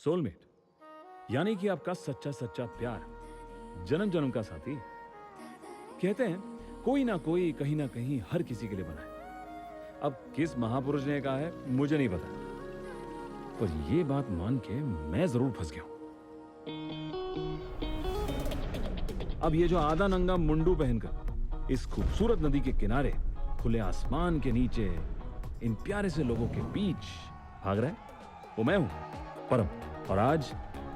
Soulmate यानी कि आपका सच्चा सच्चा प्यार, जन्म जन्म का साथी। कहते हैं कोई ना कोई कहीं ना कहीं हर किसी के लिए बना है। अब किस महापुरुष ने कहा है मुझे नहीं पता, पर यह बात मान के मैं जरूर फंस गया हूं। अब ये जो आधा नंगा मुंडू पहनकर इस खूबसूरत नदी के किनारे खुले आसमान के नीचे इन प्यारे से लोगों के बीच भाग रहा है, वो मैं हूं परम। और आज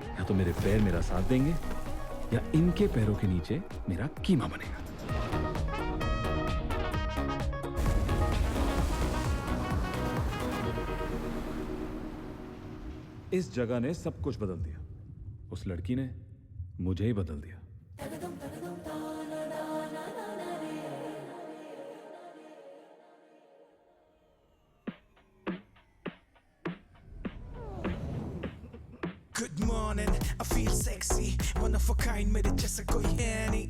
या तो मेरे पैर मेरा साथ देंगे या इनके पैरों के नीचे मेरा कीमा बनेगा। इस जगह ने सब कुछ बदल दिया, उस लड़की ने मुझे ही बदल दिया। Good morning, I feel sexy, one of a kind मेरे जैसा कोई है नहीं।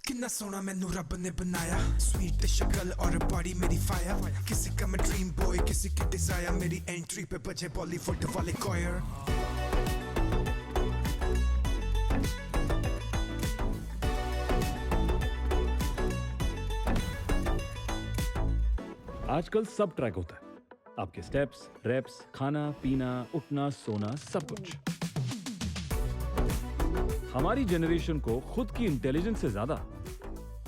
कितना सोना मैनू रब ने बनाया, स्वीट शक्ल और बॉडी मेरी फायर। किसी का मैं ड्रीम बॉय, किसी की डिजायर, मेरी एंट्री पे बजे बॉलीवुड वाले कॉयर। आजकल सब ट्रैक होता है, आपके स्टेप्स, रेप्स, खाना पीना, उठना सोना, सब कुछ। हमारी जनरेशन को खुद की इंटेलिजेंस से ज्यादा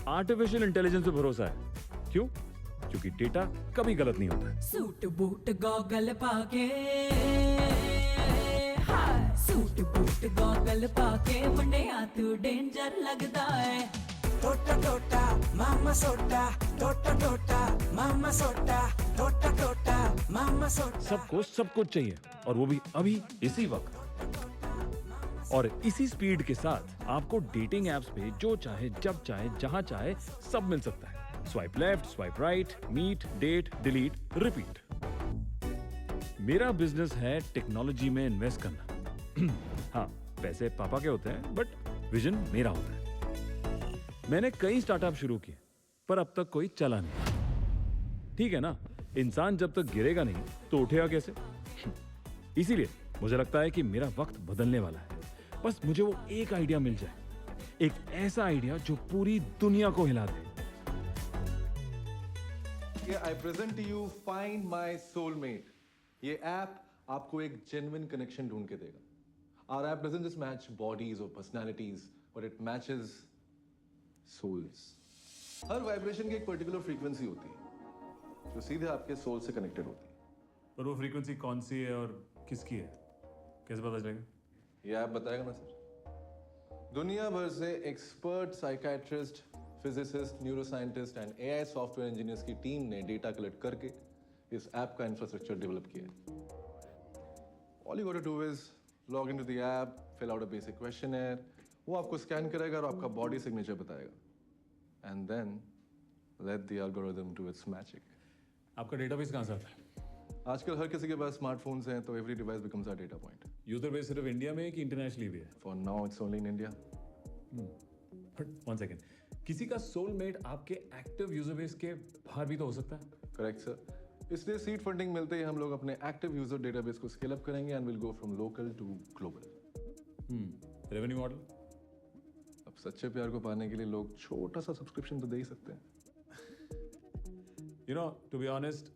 आर्टिफिशियल इंटेलिजेंस पे भरोसा है। क्यों? क्योंकि डेटा कभी गलत नहीं होता। सूट बूट गॉगल पाके, सूट बूट गॉगल पाके मुंडिया तू डेंजर लगदा है। टोटा टोटा मामा सोटा, टोटा टोटा मामा सोटा, टोटा टोटा मामा सोटा। सबको सब कुछ चाहिए, और वो भी अभी इसी वक्त। और इसी स्पीड के साथ आपको डेटिंग एप्स पे जो चाहे जब चाहे जहां चाहे सब मिल सकता है। Swipe left, swipe right, meet, date, delete, repeat. मेरा बिजनेस है टेक्नोलॉजी में इन्वेस्ट करना। हाँ, पैसे पापा के होते हैं, बट विजन मेरा होता है। मैंने कई स्टार्टअप शुरू किए, पर अब तक कोई चला नहीं। ठीक है ना, इंसान जब तक गिरेगा नहीं तो उठेगा कैसे? इसीलिए मुझे लगता है कि मेरा वक्त बदलने वाला है। बस मुझे वो एक आइडिया मिल जाए, एक ऐसा आइडिया जो पूरी दुनिया को हिला दे। I present to you Find My Soulmate. ये ऐप आपको एक genuine connection ढूंढ के देगा। Our app doesn't just match bodies or personalities, but it matches souls. Her vibration की एक पर्टिकुलर फ्रीक्वेंसी होती है जो सीधे आपके सोल से कनेक्टेड होती है। पर वो फ्रीक्वेंसी कौन सी है और किसकी है, कैसे पता चलेगा? ये ऐप बताएगा ना सर। दुनिया भर से expert psychiatrist, physicist, neuroscientist and AI software engineers की टीम ने डेटा कलेक्ट करके इस ऐप का इंफ्रास्ट्रक्चर डेवलप किया है। All you got to do is log into the app, fill out a basic questionnaire, वो आपको स्कैन करेगा और आपका बॉडी सिग्नेचर बताएगा। And then let the algorithm do its magic. आपका डेटाबेस कहां से आता है? आजकल हर किसी के पास स्मार्टफोन्स हैं, तो every device becomes a data point. User base सिर्फ इंडिया में है कि इंटरनेशनली भी है? For now it's only in India. But one second, किसी का सोलमेट आपके एक्टिव यूजर बेस के बाहर भी तो हो सकता है। करेक्ट सर, इसलिए सीड फंडिंग मिलते ही हम लोग अपने एक्टिव यूजर डेटाबेस को स्केल अप करेंगे and will go from local to global. Revenue model? अब सच्चे प्यार को पाने के लिए लोग छोटा सा सब्सक्रिप्शन तो दे ही सकते हैं। You know, to be honest,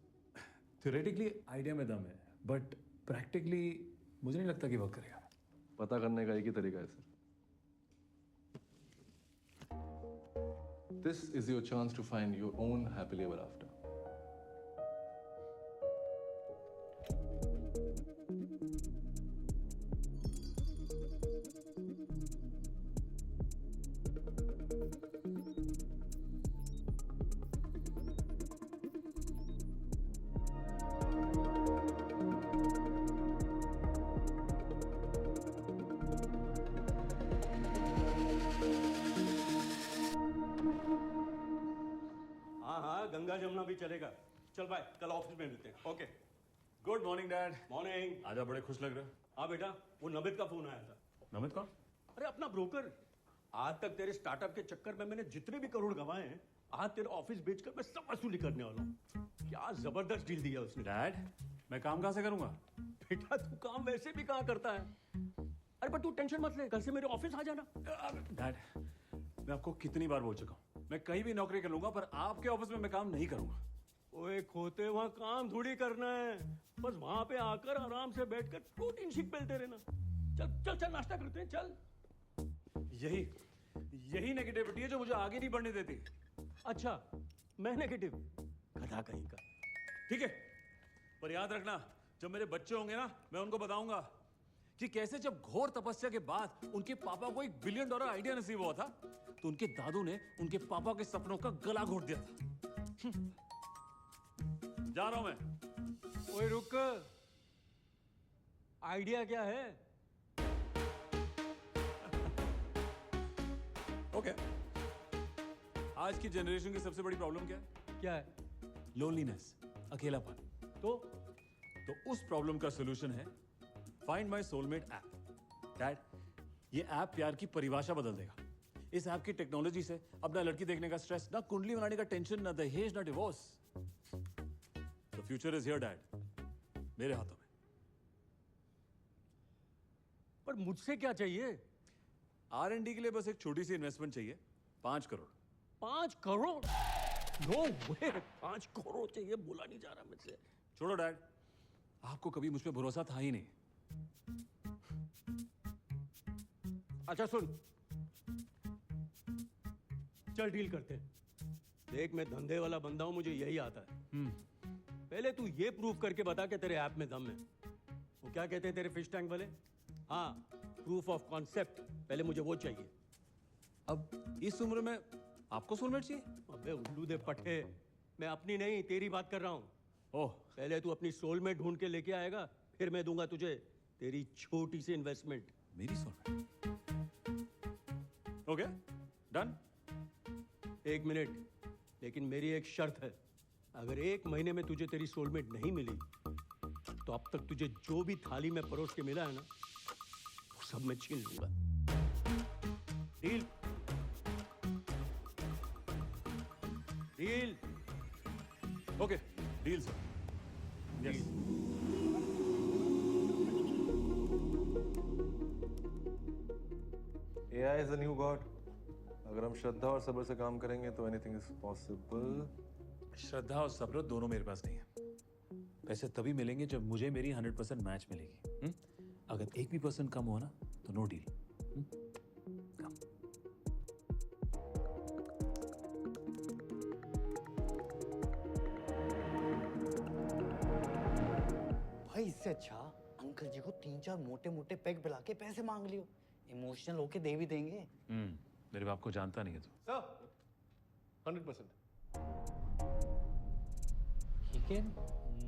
theoretically idea में दम है, बट प्रैक्टिकली मुझे नहीं लगता कि वर्क करेगा। पता करने का एक ही तरीका है सर। This is your chance to find your own happily ever after. हाँ हाँ, गंगा जमुना भी चलेगा। चल भाई, कल ऑफिस में मिलते हैं। Okay. Good morning dad. Morning. आजा, बड़े खुश लग रहे हो। हाँ बेटा, वो नमित का फोन आया था। नमित कौन? अरे अपना ब्रोकर। आज तक तेरे स्टार्टअप के चक्कर में मैंने जितने भी करोड़ गंवाए हैं, आज तेरे ऑफिस बेचकर मैं सब वसूली करने वाला हूँ। क्या जबरदस्त डील दिया उसने। डैड, मैं काम कहाँ से करूंगा? बेटा तू काम वैसे भी कहाँ करता है? अरे पर तू टेंशन मत ले, कल से मेरे ऑफिस आ जाना। डैड, मैं आपको कितनी बार बोल चुका हूँ, मैं कहीं भी नौकरी कर लूंगा, पर आपके ऑफिस में मैं काम नहीं करूंगा। ओए खोते, वहां काम थोड़ी करना है, बस वहां पे आकर आराम से बैठकर प्रोटीन शेक पीते रहना। चल चल चल, नाश्ता करते हैं, चल। यही नेगेटिविटी है जो मुझे आगे नहीं बढ़ने देती। अच्छा, मैं नेगेटिव? गधा कहीं का। ठीक है, पर याद रखना, जब मेरे बच्चे होंगे ना, मैं उनको बताऊंगा कि कैसे जब घोर तपस्या के बाद उनके पापा को $1 बिलियन आइडिया नसीब हुआ था, तो उनके दादू ने उनके पापा के सपनों का गला घोट दिया था। जा रहा हूं मैं। ओए रुक, आइडिया क्या है? ओके, आज की जनरेशन की सबसे बड़ी प्रॉब्लम क्या है? क्या है? लोनलीनेस, अकेलापन। तो उस प्रॉब्लम का सॉल्यूशन है find my soulmate app. Dad, ये ऐप प्यार की परिभाषा बदल देगा। इस ऐप की टेक्नोलॉजी से अब ना लड़की देखने का स्ट्रेस, ना कुंडली बनाने का टेंशन, ना दहेज, ना divorce. The future is here dad, मेरे हाथों में। पर मुझसे क्या चाहिए? R&D के लिए बस एक छोटी सी इन्वेस्टमेंट चाहिए, 5 करोड़। 5 करोड़? नो वे, 5 करोड़ चाहिए, बोला नहीं जा रहा मुझसे। छोड़ो डैड, आपको कभी मुझ पर भरोसा था ही नहीं। अच्छा सुन, चल डील करते हैं। देख, मैं धंधे वाला बंदा हूं, मुझे यही आता है। पहले तू ये प्रूव करके बता कि तेरे ऐप में दम है। वो क्या कहते हैं तेरे फिश टैंक वाले? हाँ, प्रूफ ऑफ कॉन्सेप्ट, पहले मुझे वो चाहिए। अब इस उम्र में आपको सोलमेट चाहिए? अबे उल्लू दे पट्टे, मैं अपनी नहीं तेरी बात कर रहा हूं। ओह, पहले तू अपनी सोल में ढूंढ के लेके आएगा, फिर मैं दूंगा तुझे तेरी छोटी सी इन्वेस्टमेंट। मेरी सोलमेट? Okay, done. 1 मिनट, लेकिन मेरी एक शर्त है। अगर 1 महीने में तुझे तेरी सोलमेट नहीं मिली, तो अब तक तुझे जो भी थाली में परोस के मिला है ना, वो सब मैं छीन लूंगा। Deal? Deal? Okay, deal sir. Yes. AI is the new god. अगर हम श्रद्धा और सब्र से काम करेंगे तो एनीथिंग इज पॉसिबल। श्रद्धा और सब्र दोनों मेरे पास नहीं है। पैसे तभी मिलेंगे जब मुझे मेरी 100% मैच मिलेगी। अगर 1 भी % कम हो ना, तो नो डील। भाई इससे अच्छा अंकल जी को 3-4 मोटे मोटे पैक पिला के पैसे मांग लियो, इमोशनल होके दे भी देंगे। मेरे बाप को जानता नहीं है तो। सर, 100%। ठीक है,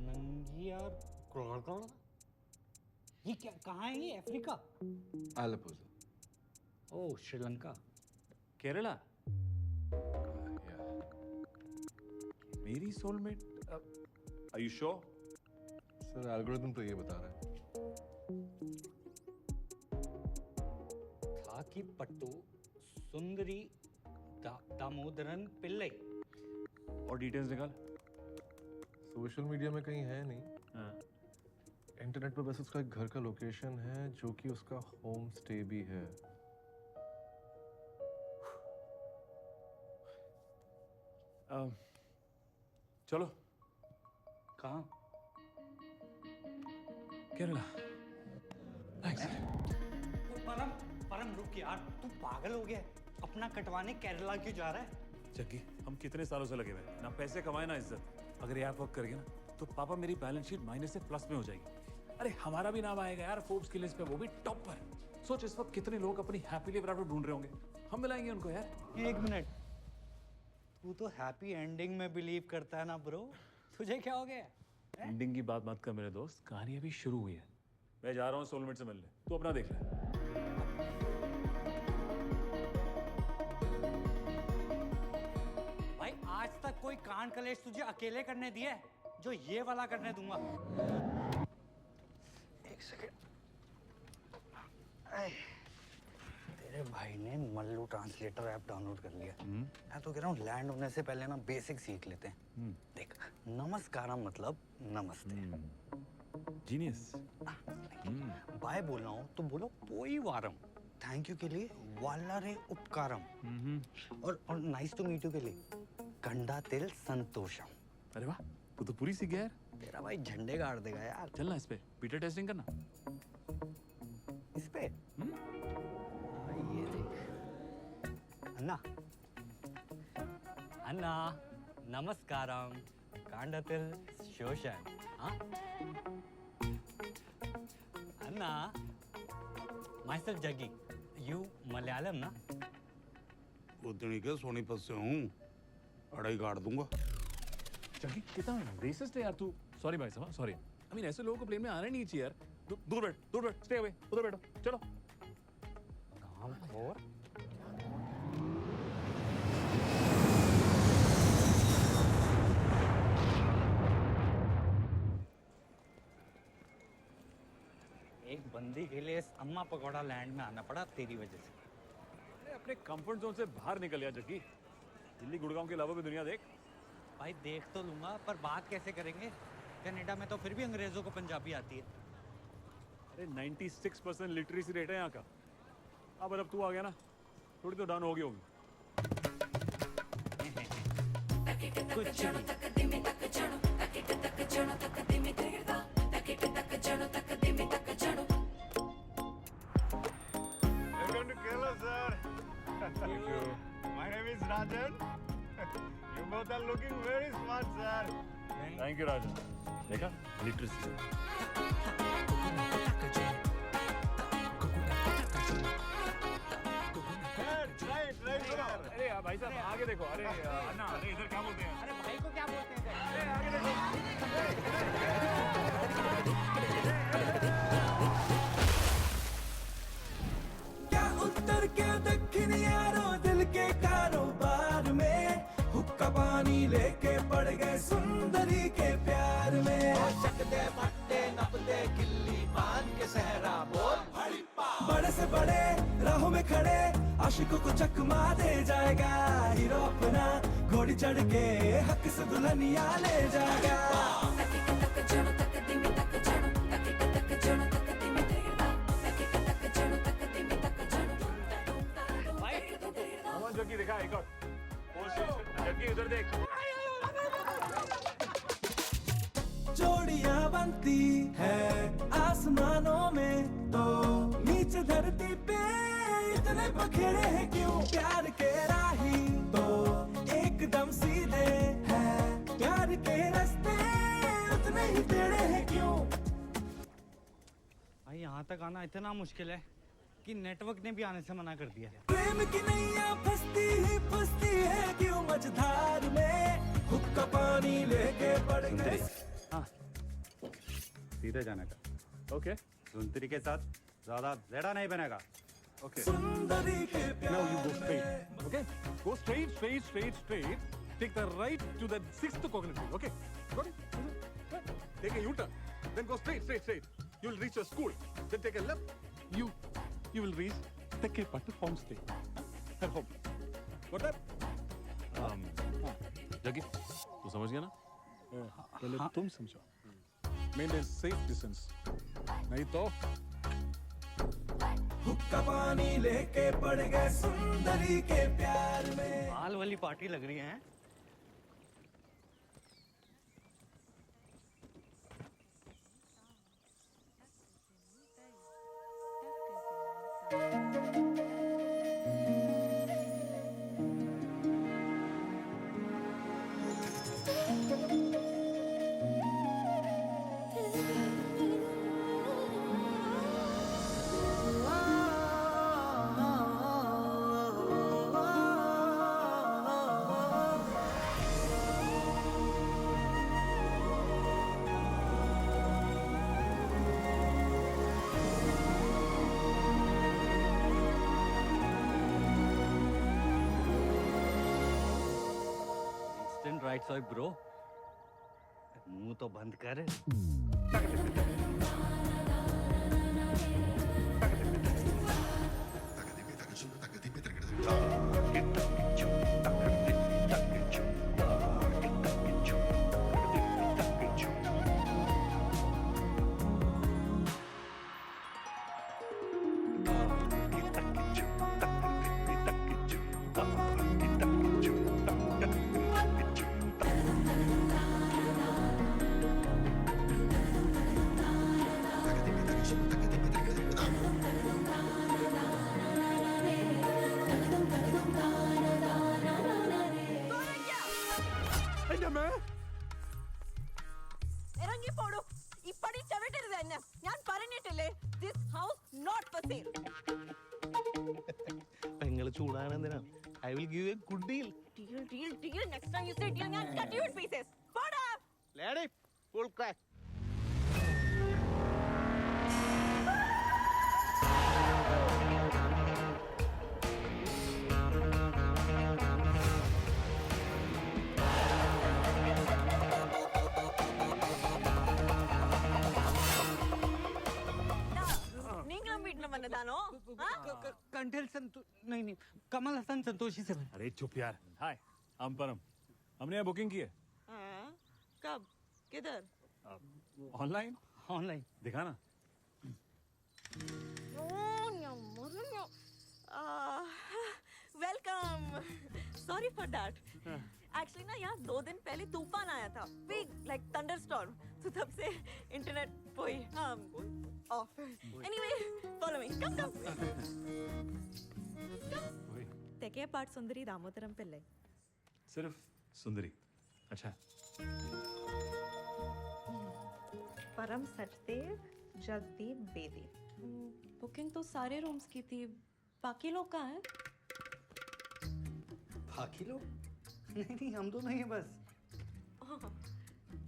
नंगी यार करोड़। ये क्या, कहाँ है ये? Africa? Alapuzha. Oh, Sri Lanka. Kerala? Yeah. मेरी soulmate? Are you sure? Sir, algorithm तो ये बता रहा है। था कि पट्टू सुंदरी दामोदरन पिल्लई। और डिटेल्स निकाल। सोशल मीडिया में कहीं है नहीं। हाँ। इंटरनेट पर बस उसका एक घर का लोकेशन है, जो कि उसका होम स्टे भी है। चलो। कहाँ? केरला। परम रुक यार, तू पागल हो गया? अपना कटवाने केरला क्यों जा रहा है? जग्गी, हम कितने सालों से लगे हुए हैं, ना पैसे कमाए ना इज्जत। अगर ये ऐप वर्क करेगा ना, तो पापा मेरी बैलेंस शीट माइनस से प्लस में हो जाएगी। अरे हमारा भी नाम आएगा यार फोर्ब्स की लिस्ट पे, वो भी टॉप पर। सोच इस वक्त कितने लोग अपनी हैप्पीली एवर आफ्टर ढूंढ रहे होंगे, हम मिलाएंगे उनको यार। 1 मिनट, तू तो हैप्पी एंडिंग में बिलीव करता है ना ब्रो? तुझे क्या हो गया? एंडिंग की बात मत कर मेरे दोस्त, कहानी अभी शुरू हुई है। मैं जा रहा हूँ सोलमेट से मिलने, तू अपना देख ले। भाई आज तक कोई कान कलेश तुझे अकेले करने दिया है, जो ये वाला करने दूंगा। 1 सेकंड। तेरे भाई ने मल्लू ट्रांसलेटर ऐप डाउनलोड कर लिया। मैं तो कह रहा हूँ लैंड होने से पहले ना बेसिक सीख लेते हैं। देख, नमस्कारम मतलब नमस्ते। जीनियस। बाय बोलना हो तो बोलो पोई वारम। थैंक यू के लिए वाल्लारे उपकारम। और नाइस टू मीट यू के लिए कंडा तिल संतोषम। अरे वाह, तू तो पूरी सीख गया यार। तेरा भाई झंडे गाड़ देगा यार। चलना इस पे पीटर टेस्टिंग करना। इस पे ये देख अन्ना अन्ना नमस्कारम कांडतिल शोषण हाँ अन्ना माई सेल्फ जगी यू मलयालम ना उतनी के सोनीपत से हूँ अड़ाई काट दूंगा। जगी कितना रेसिस्ट है यार तू। सॉरी भाई साहब, सॉरी। आई मीन ऐसे लोगों को प्लेन में आना नहीं चाहिए यार। दूर बैठ, स्टे अवे, उधर बैठो, चलो। काम खोर एक बंदी के लिए इस अम्मा पकौड़ा लैंड में आना पड़ा तेरी वजह से। अरे अपने कंफर्ट जोन से बाहर निकल या जगी। दिल्ली गुड़गांव के अलावा भी दुनिया देख। भाई देख तो लूंगा पर बात कैसे करेंगे? कनाडा में तो फिर भी अंग्रेजों को पंजाबी आती है। अरे 96% लिटरेसी रेट है यहाँ का। अब तू आ गया ना, थोड़ी तो डाउन होगी होगी। कुछ नहीं। Welcome to Kerala, sir. Thank you. My name is Rajan. You both are looking very smart, sir. Thank you Rajan. देखा लिटरेसी। Try it, sir. अरे भाई साहब आगे देखो। अरे अन्ना, अरे इधर क्या बोलते हैं? अरे भाई को क्या बोलते हैं? अरे आगे देखो। क्या उत्तर क्या दक्षिण यारो दिल के कारोबार में हुक्का पानी लेके पड़ गए सुंदरी के प्यार में चकदे पट्टे नपदे गिल्ली पान के सहरा बोल बड़े से बड़े राहों में खड़े आशिकों को चकमा दे जाएगा हीरो अपना घोड़ी चढ़ के हक से दुल्हनिया ले जाएगा कौन जग्गी दिखा एक और। जग्गी उधर देख। जोड़ियां बनती है आसमानों में तो नीचे धरती पे इतने बखेड़े हैं क्यों प्यार के राही तो एकदम सीधे हैं प्यार के रास्ते उतने ही टेढ़े हैं क्यों। भाई यहाँ तक आना इतना मुश्किल है कि नेटवर्क ने भी आने से मना कर दिया है। प्रेम की नैया फंसती है क्यों मझधार में हुक्का पानी लेके पड़ गए। सीधे जाने का। ओके सुंदरी के साथ ज्यादा जेड़ा नहीं बनेगा। ओके। सुंदरी के Now you go प्यार straight. Okay? Go straight. Take the right to the 6th coconut tree. Okay? Got it? Take a U-turn. Then go straight. You will reach your school. Then take a left. You will reach Tekepattu homestay. Her home. Got that? जगी, तू समझ गया ना? पहले तुम समझो। Maintain safe distance, नहीं तो हुक्का पानी लेके पड़ गए सुंदरी के प्यार में। माल वाली पार्टी लग रही है। राइट साइड ब्रो, मुंह तो बंद कर। ഉറങ്ങിപ്പോടൂ. ഈ പടി ചവിട്ടരുത് എന്നെ. ഞാൻ പറഞ്ഞിട്ടില്ലേ, this house not for sale. നിങ്ങൾ ചൂടാണെന്തിനാ? I will give you a good deal. Deal. Next time you say deal, ഞാൻ cut you in pieces. പോടാ. Lady, full crack. നീങ്ങളും വീട്ടിലും വന്നതാണോ? कंठेल नहीं कमल हसन संतोषी से बना। अरे चुप यार। हाय, हम परम। हमने यहाँ बुकिंग की है कब? किधर? ऑनलाइन। ऑनलाइन दिखाना। Welcome. Sorry for that. Actually ना यहाँ 2 दिन पहले तूफान आया था, बिग लाइक थंडरस्टॉर्म. तो तब से इंटरनेट पोई off. Anyway follow me. Come. തെക്കേ പാട്ട് സുന്ദരി ദാമോദരം പിള്ളை. सिर्फ सुंदरी। अच्छा। परम सचदेव, जगदीप बेदी. बुकिंग तो सारे रूम्स की थी, बाकी लोग कहाँ हैं? बाकी लोग नहीं हम दोनों ही बस।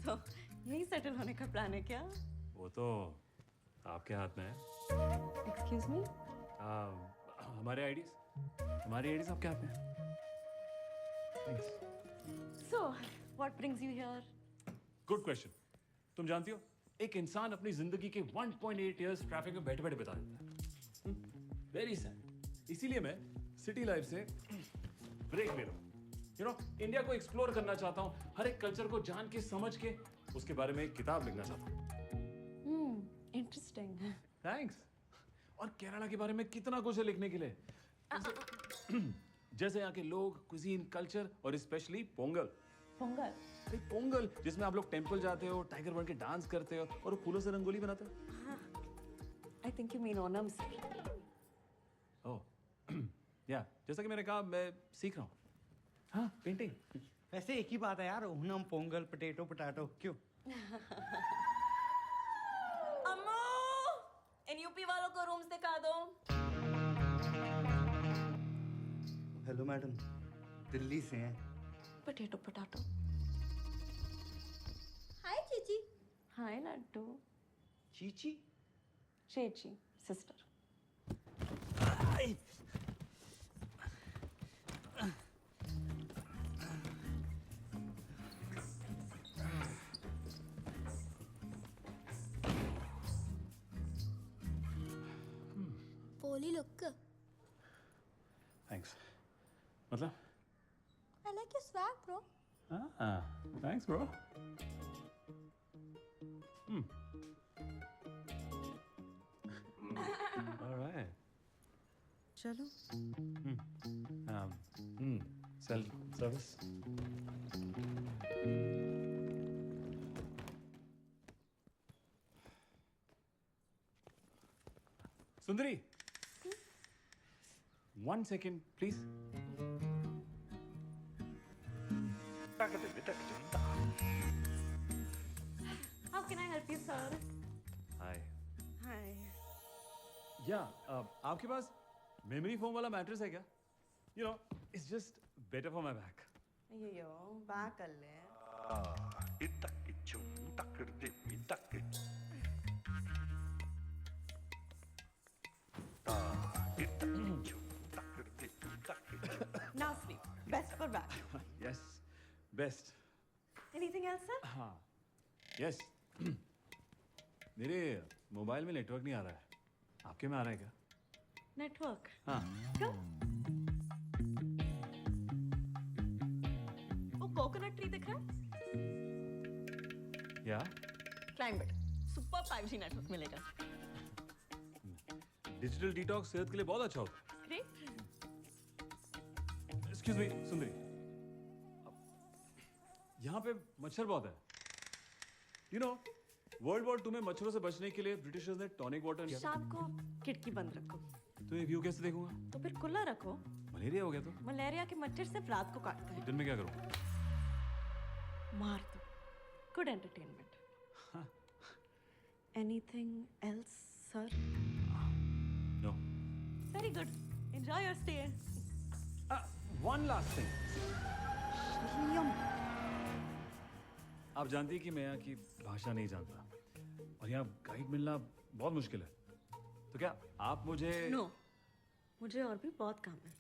तो यही सेटल होने का प्लान है क्या? वो तो आपके हाथ में है। Excuse me. हमारी आईडीज आपके हाथ में है। Thanks. So, what brings you here? Good question. तुम जानती हो, एक इंसान अपनी जिंदगी के 1.8 इयर्स ट्रैफिक में बैठे बैठे बिता देता है। Very sad. इसीलिए मैं सिटी लाइफ से ब्रेक ले रहा हूँ। इंडिया को एक्सप्लोर करना चाहता हूँ, हर एक कल्चर को जान के समझ के उसके बारे में एक किताब लिखना चाहता हूँ। इंटरेस्टिंग. थैंक्स। और केरला के बारे में कितना कुछ है लिखने के लिए। जैसे यहाँ के लोग, कुजीन, कल्चर और स्पेशली पोंगल। पोंगल जिसमें आप लोग टेंपल जाते हो, टाइगर बन के डांस करते हो और फूलों से रंगोली बनाते हो। I think you mean Onam sir. ओह, या जैसा कि मैंने कहा, मैं सीख रहा हूँ। हाँ, पेंटिंग। वैसे एक ही बात है यार, ओनम पोंगल पोटैटो पोटैटो क्यों? अम्मू, इन यूपी वालों को रूम्स दिखा दो. हेलो मैडम, दिल्ली से हैं। Potato potato. हाय चीची. हाय लड्डू. चीची चेची सिस्टर. पोली लुक. थैंक्स। मतलब? I like your swag, bro. Thanks, bro. All right. चलो. Self service. Sundari, 1 second, please. How can I help you, sir? Hi. Hi. आपके पास memory foam वाला mattress है क्या? It's just better for my back. अయ్యో back कर ले. Now sleep. Best for back. Yes, best. Anything else, sir? हाँ, yes. मेरे mobile में network नहीं आ रहा है, आपके में आ रहा है क्या? Network. हाँ. क्यों? वो कोकोनट ट्री दिख रहा है? या? Climb it. Super 5G network मिलेगा. डिजिटल डिटॉक्स सेहत के लिए बहुत अच्छा होता है. Great. Excuse me, सुंदरी. यहाँ पे मच्छर बहुत है. वर्ल्ड वॉर 2 में मच्छरों से बचने के लिए ब्रिटिशर्स ने टॉनिक वाटर. शाम को खिड़की बंद रखो. तो ये व्यू कैसे देखूंगा? तो फिर खुला रखो. मलेरिया हो गया तो? मलेरिया के मच्छर सिर्फ रात को काटते हैं. दिन में क्या करूं? मार दो. Good entertainment. Anything else, sir? No. Very good. Enjoy your stay. One last thing. आप जानती हैं कि मैं यहाँ की भाषा नहीं जानता और यहाँ गाइड मिलना बहुत मुश्किल है, तो क्या आप मुझे No. मुझे और भी बहुत काम है.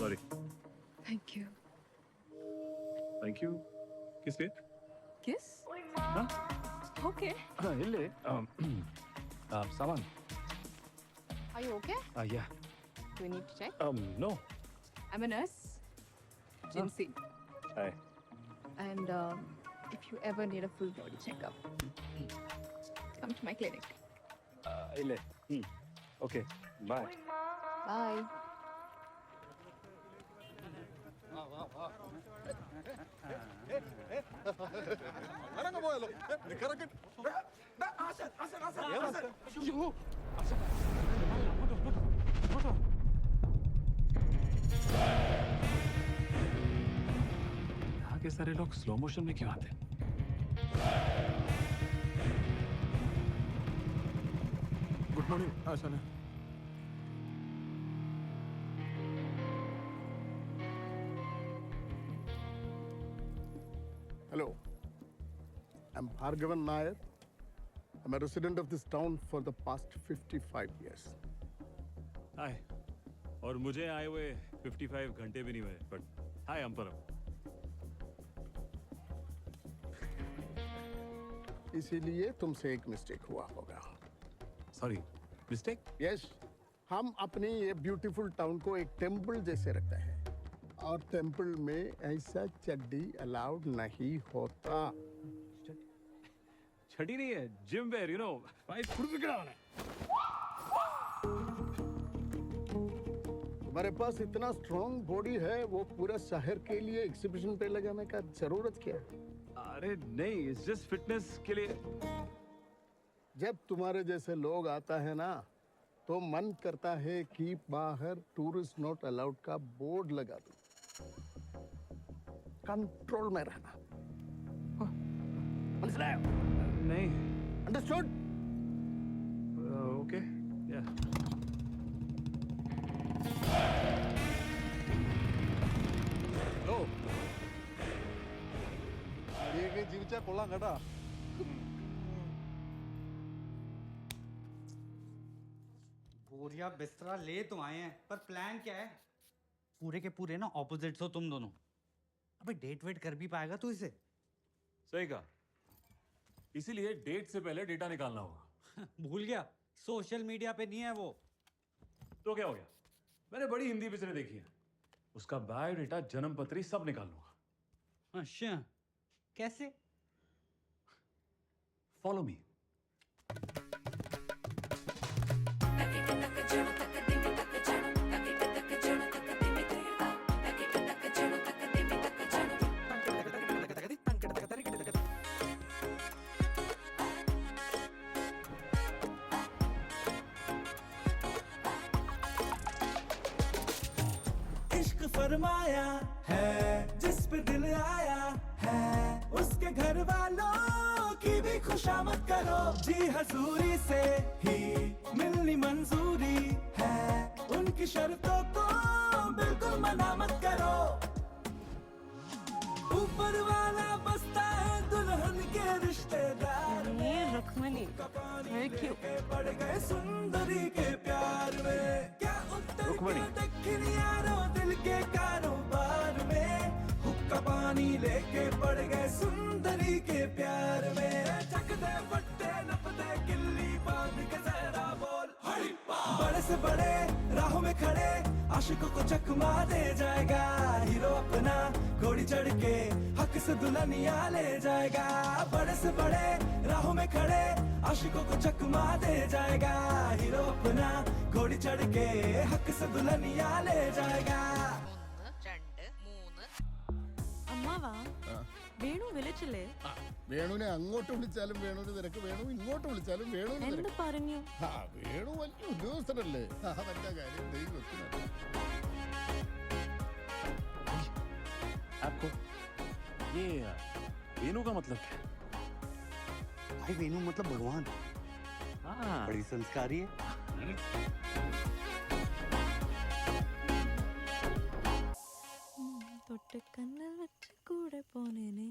Sorry. Thank you. Thank you. किस लिए? Kiss? हाँ? Okay. हाँ, इल्ले. सामान. Are you okay? Yeah. Do we need to check? No. I'm a nurse, Jinsi. Hi. And if you ever need a full body checkup, come to my clinic. इल्ले. Okay. Bye. Bye. यहाँ के सारे लोग slow motion में क्यों आते हैं? Good morning Asha. Hello, I'm Bhargavan Nair. I'm a resident of this town for the past 55 years. हाय. और मुझे आए हुए 55 घंटे भी नहीं हुए, बट हाय अंपरम. इसीलिए तुमसे एक मिस्टेक हुआ होगा. सॉरी. मिस्टेक? यस, हम अपनी ये ब्यूटीफुल टाउन को एक टेम्पल जैसे रखते हैं और टेम्पल में ऐसा चड्डी अलाउड नहीं होता. छड़ी नहीं है, जिम वेयर, यू नो. तुम्हारे पास इतना स्ट्रॉन्ग बॉडी है, वो पूरा शहर के लिए एग्जीबिशन पे लगाने का जरूरत क्या है? अरे नहीं, इट्स जस्ट फिटनेस के लिए. जब तुम्हारे जैसे लोग आता है ना, तो मन करता है कि बाहर टूरिस्ट नॉट अलाउड का बोर्ड लगा दो. कंट्रोल में रहना. नहीं. अंडरस्टूड? ओके. या. जीवच्या कोला गडा. बोरिया बिस्तरा ले तो आए हैं, पर प्लान क्या है? पूरे के पूरे ना ऑपोजिट्स हो तुम दोनों. अबे डेट वेट कर भी पाएगा तू इसे? सही कहा. इसीलिए डेट से पहले डेटा निकालना होगा. भूल गया, सोशल मीडिया पे नहीं है वो. तो क्या हो गया? मैंने बड़ी हिंदी पिक्चरें देखी हैं. उसका बायोडेटा, जन्म पत्री सब निकाल लूंगा. अच्छा, कैसे? Follow me. इश्क फरमाया है जिस पे दिल आया है, उसके घर वालों की भी खुशामद करो. जी हजूरी से ही मिलनी मंजूरी है, उनकी शर्तों को बिल्कुल मना मत करो. ऊपर वाला बसता है दुल्हन के रिश्तेदार में. Rukmini, very cute. पड़ गए सुंदरी के प्यार में. क्या उत्तर क्या दक्षिण यारो दिल के कारोबार में. हुक्का पानी लेके पड़ गए सुंदरी के प्यार में. चक दे पट्टे नप से बड़े राहों में खड़े आशिकों को चकमा दे जाएगा हीरो अपना घोड़ी चढ़ के हक से दुल्हनिया ले जाएगा बड़े से बड़े राहों में खड़े आशिकों को चकमा दे जाएगा हीरो अपना घोड़ी चढ़ के हक से दुल्हनिया ले जाएगा അമ്മാവാ വേണു വിളിച്ചില്ലേ വേണുവിനെ അങ്ങോട്ട് വിളിച്ചാലും വേണുവിന് തിരക്ക് വേണു ഇങ്ങോട്ട് വിളിച്ചാലും വേണുവിന് എന്ത് തിരക്ക് പറഞ്ഞു ആ വേണു വലിയ ഉദ്യോഗസ്ഥനല്ലേ അവന്റെ കാര്യം ദൈവം വെക്കുന്നത് आपको ये वेणु का मतलब क्या है? भाई वेणु मतलब भगवान। हाँ बड़ी संस्कारी है। തൊട്ട് കണ്ണൽ വെച്ച് കൂടെ പോനേനെ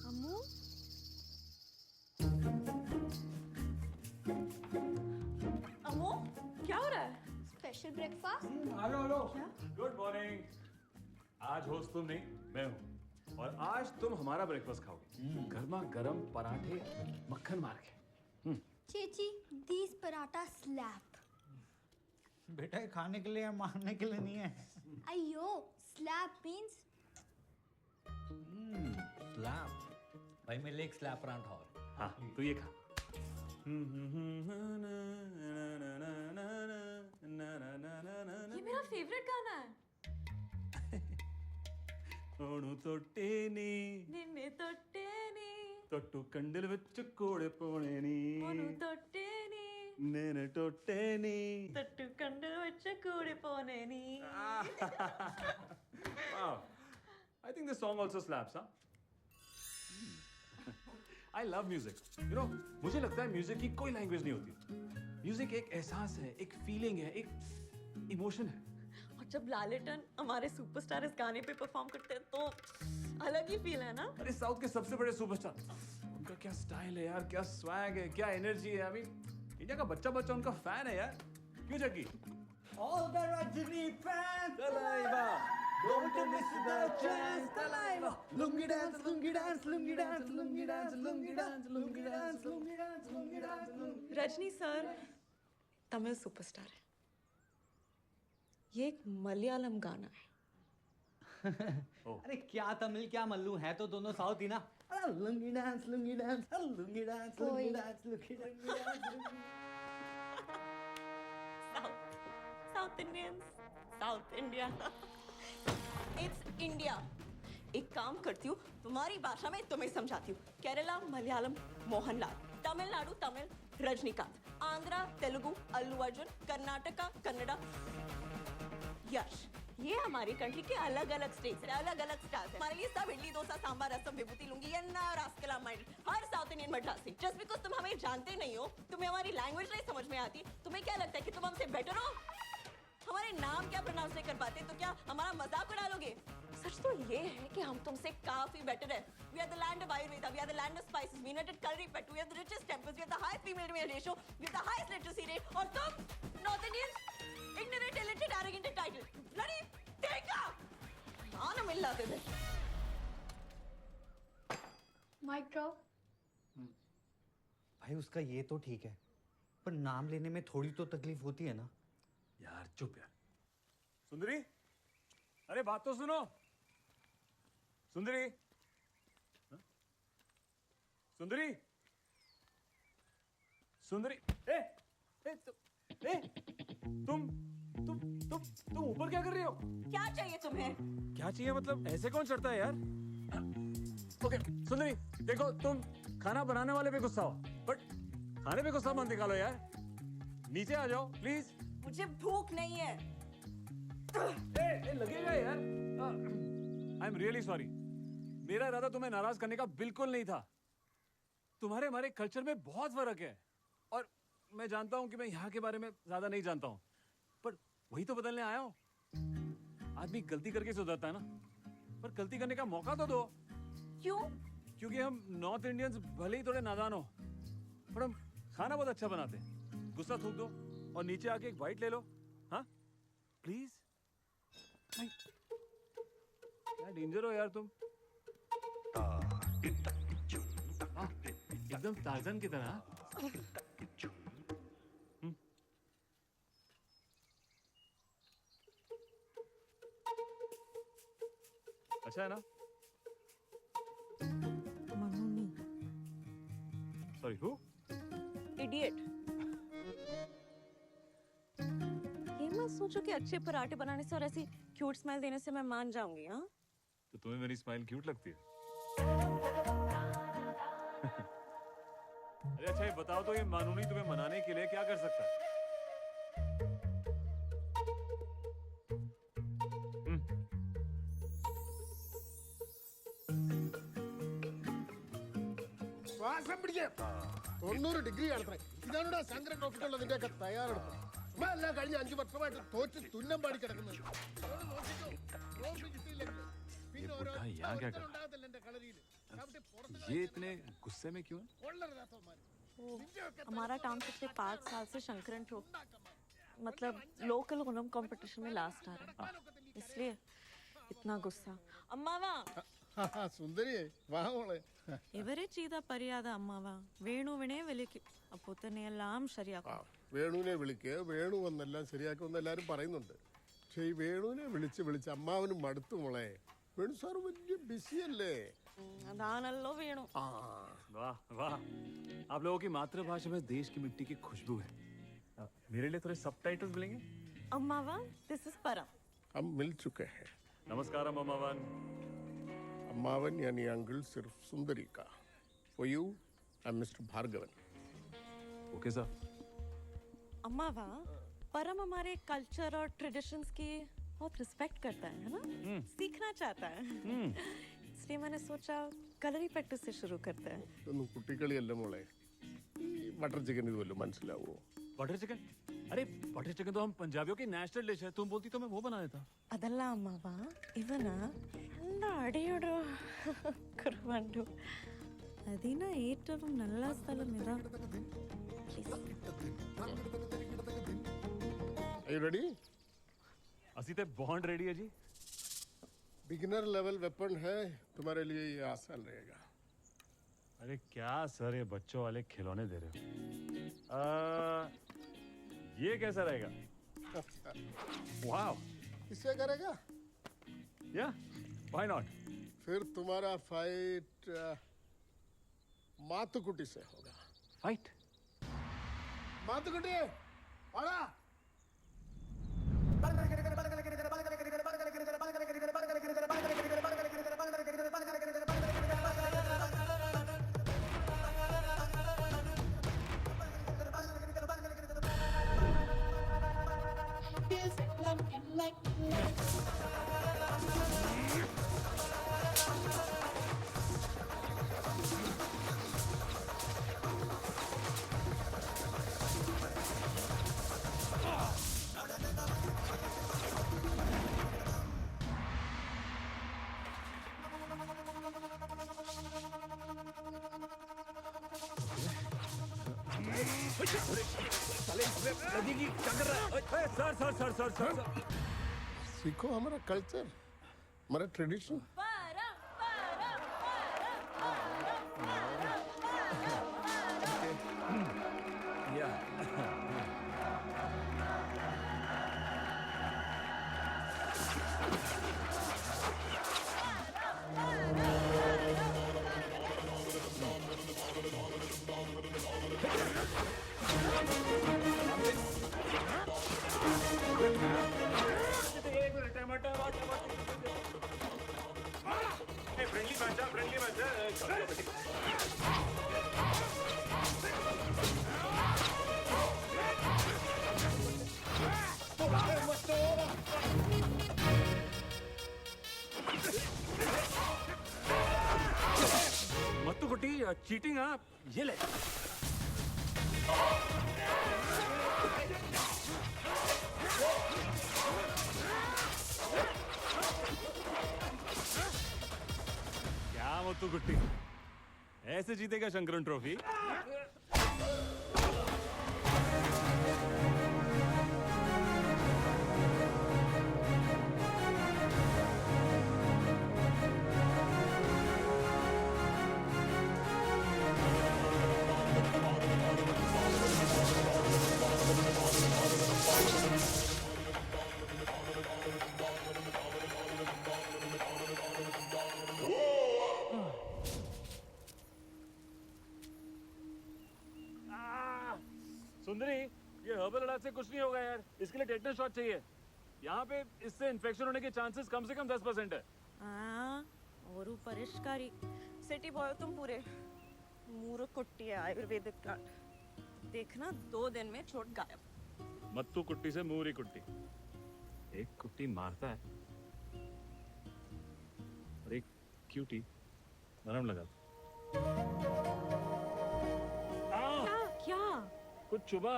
अम्मू अम्मू क्या हो रहा है special breakfast. Hello hello good morning. आज होस्ट तुम नहीं मैं हूँ और आज तुम हमारा ब्रेकफास्ट खाओगे गर्मा गर्म पराठे मक्खन मार के। चेची दीस पराठा स्लैप। बेटा ये खाने के लिए मारने के लिए नहीं है। अयो स्लैप मींस स्लैप। भाई मेरे लिए एक स्लैप पराठा और। हाँ तो ये खा। ये मेरा फेवरेट गाना है ഓണു തൊട്ടേനി നിന്നെ തൊട്ടേനി തൊട്ടു കണ്ടിൽ വെച്ച് കൂടെ പോണേനി ഒന്നു തൊട്ടേനി നേനെ തൊട്ടേനി തൊട്ടു കണ്ടു വെച്ച കൂടെ പോനേനി Wow. I think this song also slaps, huh? I love music. You know, मुझे लगता है म्यूजिक की कोई लैंग्वेज नहीं होती। म्यूजिक एक एहसास है, एक फीलिंग है, एक इमोशन है। और जब लालेटन हमारे सुपरस्टार इस गाने पे परफॉर्म करते हैं तो अलग ही फील है ना। अरे साउथ के सबसे बड़े सुपरस्टार, उनका क्या स्टाइल है यार, क्या स्वैग है, क्या एनर्जी है। अभी इंडिया का बच्चा बच्चा उनका फैन है यार। क्यों Jaggi? All the Rajini fans तलाइवा, don't miss the chance. Taliva. Lungi dance, lungi dance, lungi dance, lungi dance, lungi dance, lungi dance, lungi dance, lungi dance. Rajni sir Tamil superstar है। ये एक मलयालम गाना है। अरे क्या तमिल क्या मल्लू है तो दोनों साउथ ही ना। अरे lungi dance, lungi dance, lungi dance, lungi dance, lungi dance. South Indians, south India, it's India. एक काम करती हूँ तुम्हारी भाषा में तुम्हें समझाती हूँ। केरला मलयालम मोहनलाल, तमिलनाडु तमिल रजनीकांत, आंध्रा तेलुगु अल्लू अर्जुन, कर्नाटका कन्नड़ा यश। ये हमारी कंट्री के अलग अलग स्टेट्स है, अलग अलग स्टाइल्स है। हमारे लिए सब इडली डोसा सांभर रसम विभूति लुंगी यन्ना रास्कला माइंड हर South Indian Madrasi. Just because तुम हमें जानते नहीं हो, तुम्हें हमारी लैंग्वेज नहीं समझ में आती, तुम्हें क्या लगता है कि तुम हमसे बेटर हो? हमारे नाम क्या प्रोनाउंस नहीं कर पाते तो क्या हमारा मजाक उड़ालोगे? सच तो ये है कि हम तुमसे काफी बेटर है। We are the land of Ayurveda, we are the land of spices, we invented curry pet, we have the richest temples, we have the highest female to male ratio, we have the highest literacy rate। और तुम North Indians, ignorant, illiterate, arrogant, entitled, bloody देखा? आना मिल लाते थे। Mic drop. भाई उसका ये तो ठीक है, पर नाम लेने में थोड़ी तो तकलीफ होती है ना। यार चुप यार। सुंदरी, अरे बात तो सुनो। सुंदरी, हाँ? सुंदरी, सुंदरी, तुम ऊपर क्या कर रही हो? क्या चाहिए तुम्हें? क्या चाहिए मतलब ऐसे कौन चढ़ता है यार? ओके सुंदरी, देखो तुम खाना बनाने वाले पे गुस्सा हो, बट खाने पे गुस्सा मत निकालो यार। नीचे आ जाओ प्लीज। मुझे भूख नहीं है। लगेगा यार। I am really sorry. मेरा इरादा तुम्हें नाराज करने का बिल्कुल नहीं था। तुम्हारे हमारे कल्चर में बहुत फर्क है। और मैं जानता हूँ कि मैं यहाँ के बारे में ज्यादा नहीं जानता हूँ, पर वही तो बदलने आया हूँ। आदमी गलती करके सुधरता है ना, पर गलती करने का मौका तो दो। क्यों? क्योंकि हम नॉर्थ इंडियंस भले ही थोड़े नादान हो, पर हम खाना बहुत अच्छा बनाते हैं। गुस्सा थूक दो और नीचे आके एक बाइट ले लो। हाँ प्लीज। क्या डेंजर हो यार तुम। हाँ, एकदम टार्ज़न की तरह। अच्छा है ना? मनूनी। Sorry, who? इडियट। ये मत सोचो कि अच्छे पराठे बनाने से और ऐसी क्यूट स्माइल देने से मैं मान जाऊंगी। हाँ, तो तुम्हें मेरी स्माइल क्यूट लगती है? अरे अच्छा, ये बताओ तो, ये मानूनी तुम्हें मनाने के लिए क्या कर सकता है? ശ്വാസം പിടിക്കാം. 90 ഡിഗ്രി ആണ്. ഇതാണോടാ ശങ്കര ട്രോഫിക്കുള്ളതിന്റെ ഒക്കെ തയ്യാറെടുപ്പ്. അമ്മ എല്ലാം കഴിഞ്ഞ 5 വർഷമായിട്ട് തോറ്റ് തുന്നം പാടി കിടക്കുന്നത്. ട്രോഫി കിട്ടിയില്ലെങ്കിൽ പിന്നെ ഓരോ यहाँ क्या कर? ഉണ്ടാകത്തില്ല എന്റെ കളരിയിൽ. ये इतने गुस्से में क्यों? हमारा टाउन पिछले 5 साल से शंकरन ट्रॉफी मतलब लोकल ओणम कंपटीशन में लास्ट आ रहा है, इसलिए इतना गुस्सा। अम्मावा സുന്ദരിയെ വാ മോളെ. ഇവരെ ചെയ്ത പരിയാത അമ്മാവ വേണുവിനെ വിളിക്കും, അപ്പൊ തന്നെ എല്ലാം ശരിയാക്കും. വേണുവിനെ വിളിക്കുക, വേണു വന്നെല്ലാം ശരിയാക്കുമെന്ന് എല്ലാരും പറയുന്നുണ്ട്. പക്ഷെ ഈ വേണുവിനെ വിളിച്ച് അമ്മാവനും മടുത്തു മോളെ. വേണു സാർ വലിയ ബിസിയല്ലേ. അതാണല്ലോ വേണു. वाह वाह, आप लोगों की मातृभाषा में देश की मिट्टी की खुशबू है। मेरे लिए थोड़े सबटाइटल्स मिलेंगे? अम्मावा, दिस इज परम. हम मिल चुके हैं. नमस्कारम अम्मावन. अम्मावन यानी अंकल सिर्फ सुंदरी का. For you, I'm Mr. Bhargavan. Okay sir. अम्मावा, परम हमारे कल्चर और ट्रेडिशंस की बहुत रिस्पेक्ट करता है ना? सीखना चाहता है. इसलिए मैंने सोचा कलरी प्रैक्टिस से शुरू करते हैं. ഇതൊന്നും കുട്ടിക്കളിയല്ല മോളെ. ഈ ബട്ടർ ചിക്കൻ ഇതുവല്ലോ മനസ്സിലാവോ? Butter chicken? अरे बटर चिकन तो हम पंजाबियों की नेशनल डिश है, तुम बोलती तो मैं वो बना देता. ಅದಲ್ಲ ಅಮ್ಮವ, ಇವನ നല്ല അടിയോടോ കുറുവണ്ടു അതിന ഏറ്റവും നല്ല സ്ഥലം ഇതാ. Are you ready? असी ते बॉन्ड रेडी है जी. बिगिनर लेवल वेपन है, तुम्हारे लिए ये आसान रहेगा. अरे क्या सर, ये बच्चों वाले खिलौने दे रहे हो. ये कैसा रहेगा? वाह. इससे करेगा? या, व्हाई नॉट? फिर तुम्हारा फाइट मातुकुटी से होगा. फाइट? मातुकुटी, आड़ा. सर. सीखो हमारा कल्चर, हमारा ट्रेडिशन. चीटिंग हाँ ये ले क्या मोतू गुट्टी ऐसे जीतेगा शंकरन ट्रॉफी सुंदरी ये हर्बल इलाज से कुछ नहीं होगा यार इसके लिए टेटनस शॉट चाहिए यहाँ पे इससे इन्फेक्शन होने के चांसेस कम से कम 10% है और परिष्कारी सिटी बॉय तुम पूरे मूर्ख कुट्टी है आयुर्वेदिक प्लांट देखना 2 दिन में चोट गायब मत्तू कुट्टी से मूरी कुट्टी एक कुट्टी मारता है और एक क्यूटी नरम लगा क्या कुछ चुबा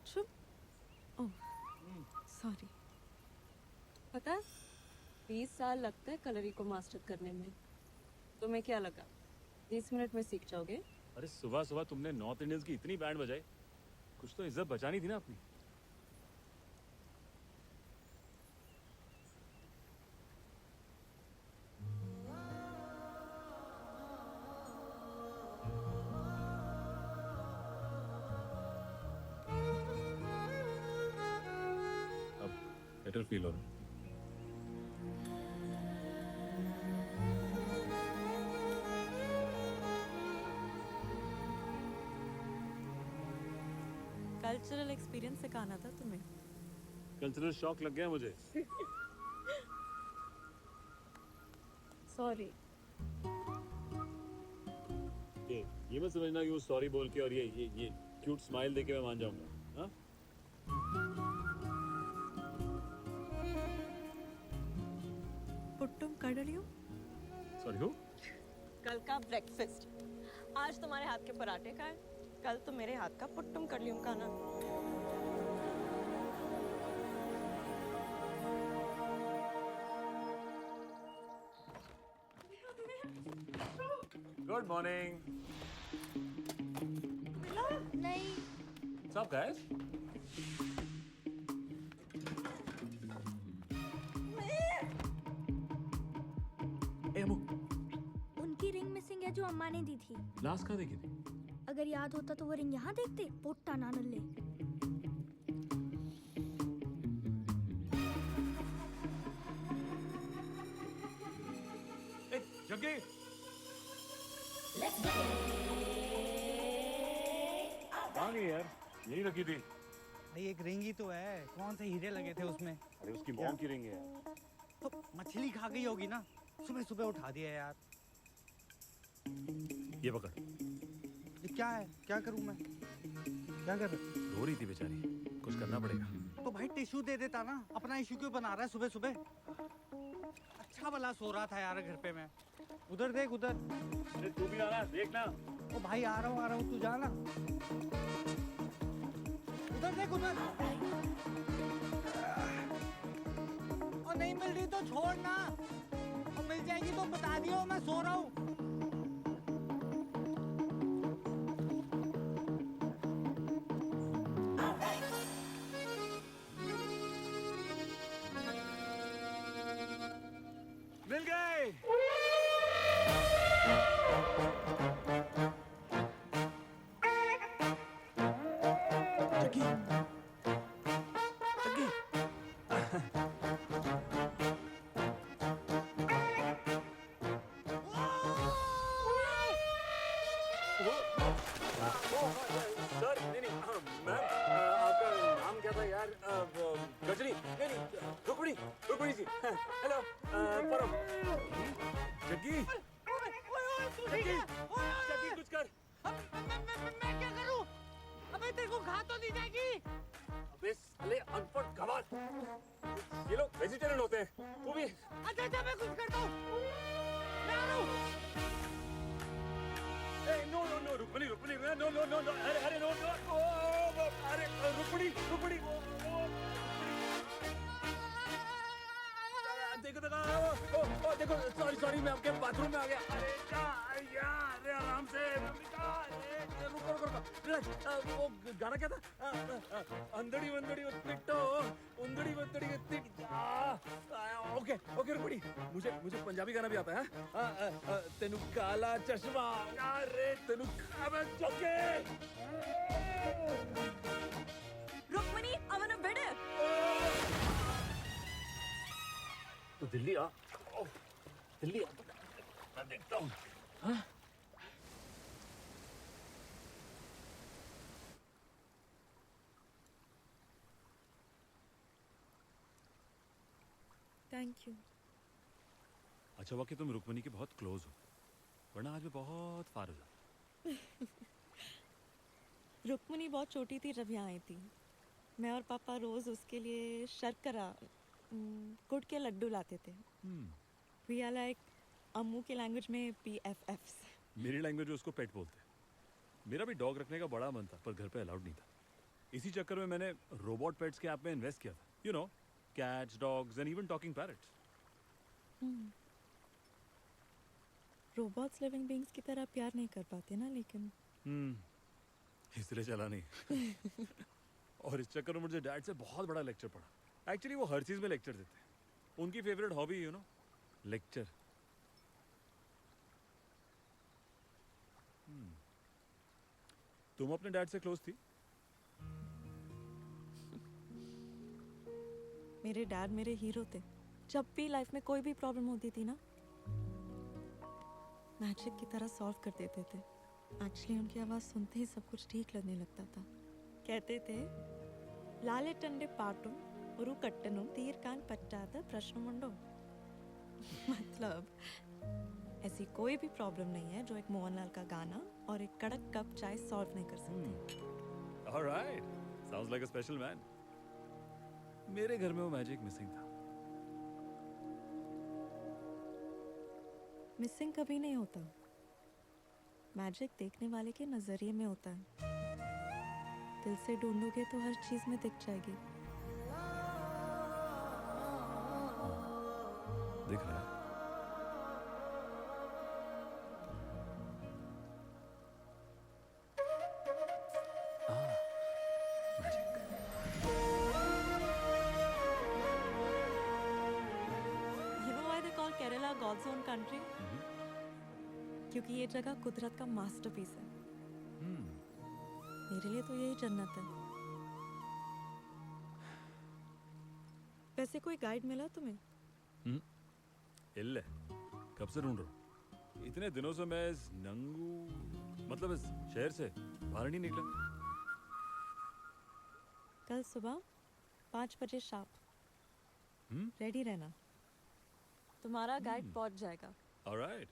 चुप ओह सॉरी पता है 20 साल लगता है कलरी को मास्टर करने में तुम्हें क्या लगा 20 मिनट में सीख जाओगे अरे सुबह सुबह तुमने नॉर्थ इंडियंस की इतनी बैंड बजाई कुछ तो इज्जत बचानी थी ना अपनी अब बेटर फील हो रहा है कल्चरल एक्सपीरियंस सिखाना था तुम्हें कल्चरल शॉक लग गया मुझे सॉरी ये मत समझना कि वो सॉरी बोल के और ये क्यूट स्माइल देके मैं मान जाऊंगा हाँ पुट्टुम कडलियो सॉरी हो कल का ब्रेकफास्ट आज तुम्हारे हाथ के पराठे का है कल तो मेरे हाथ का पुट्टुम कडलियो का ना गुड मॉर्निंग नहीं सब गाइस उनकी रिंग मिसिंग है जो अम्मा ने दी थी लास्ट कहाँ देखी थी अगर याद होता तो वो रिंग यहाँ देखते पोट्टा ना नल्ले जग्गी कहाँ गई यार यही रखी थी भाई एक रिंग ही तो है कौन से हीरे लगे थे उसमें अरे उसकी मॉम की रिंग है तो मछली खा गई होगी ना सुबह सुबह उठा दिया यार ये पकड़ ये क्या है क्या करूं मैं क्या कर रो रही थी बेचारी कुछ करना पड़ेगा तो भाई टिश्यू दे देता ना अपना इश्यू क्यों बना रहा है सुबह सुबह अच्छा भला सो रहा था यार घर पे मैं उधर देख उधर अरे तू भी आना देखना ओ भाई आ रहा हूँ तू जाना उधर देख उधर और नहीं मिल रही तो छोड़ ना और मिल जाएगी तो बता दियो मैं सो रहा हूँ मिल गए सर नहीं मैम आपका नाम क्या था यार गजनी नहीं रुकमणी जी हेलो परम जग्गी कुछ कर मैं क्या करूं अबे तेरे को खा तो नहीं जाएगी अबे साले अनपढ़ गवार ये लोग वेजिटेरियन होते हैं तू भी अच्छा मैं कुछ करता हूँ मैं आ रहा हूँ सॉरी सॉरी मैं आपके बाथरूम में आ गया। अरे यार अरे आराम से अरे रुको रुको रिलैक्स। वो गाना क्या था? अंदड़ी वंदड़ी तिट्टो उंदड़ी वंदड़ी तिट। ओके ओके रुपड़ी, मुझे पंजाबी गाना भी आता है। तेनु काला चश्मा अरे तेनु खावे चौके। Rukmini I want a better. तो दिल्ली आ, दिल्ली आ, मैं देखता हूँ। हाँ? Thank you. अच्छा हुआ कि तुम रुक्मणी के बहुत क्लोज हो, वरना आज मैं बहुत फार हो जाता। रुक्मणी बहुत छोटी थी जब यहाँ आई थी। मैं और पापा रोज उसके लिए शर्करा गुड़ के लड्डू लाते थे। We are like अम्मू की लैंग्वेज में PFFs। मेरी लैंग्वेज में उसको पेट बोलते हैं। मेरा भी डॉग रखने का बड़ा मन था, पर घर पे अलाउड नहीं था। इसी चक्कर में मैंने रोबोट पेट्स के ऐप में इन्वेस्ट किया था। You know, cats, dogs and even talking parrots. Robots living beings की तरह प्यार नहीं कर पाते ना, लेकिन इसलिए चला नहीं। और इस चक्कर में मुझे डैड से बहुत बड़ा लेक्चर पड़ा। एक्चुअली वो हर चीज में लेक्चर देते हैं। उनकी favourite hobby you know lecture. तुम अपने डैड से क्लोज थी? मेरे डैड मेरे हीरो थे। जब भी लाइफ में कोई भी प्रॉब्लम होती थी ना, मैजिक की तरह सॉल्व कर देते थे। एक्चुअली उनकी आवाज़ सुनते ही सब कुछ ठीक लगने लगता था। कहते थे लाले टंडे पाटुम उरु कट्टनुम तीर कान पट्टाता प्रश्नमुंडो। मतलब ऐसी कोई भी प्रॉब्लम नहीं है जो एक मोहनलाल का गाना और एक कड़क कप चाय सॉल्व नहीं कर सकती। Alright, sounds like a special man. मेरे घर में वो मैजिक मिसिंग था। मिसिंग कभी नहीं होता। मैजिक देखने वाले के नजरिए में होता है। दिल से ढूंढोगे तो हर चीज में दिख जाएगी। दिख रहा है? You know why they call Kerala God's own country? क्योंकि ये जगह कुदरत का मास्टरपीस है। मेरे लिए तो यही जन्नत है। वैसे कोई गाइड मिला तुम्हें? इल्ले कब से ढूंढ रहा हूँ। इतने दिनों से मैं इस नंगू मतलब इस शहर से बाहर नहीं निकला। कल सुबह 5 बजे शार्प रेडी रहना। तुम्हारा गाइड पहुंच जाएगा। ऑलराइट।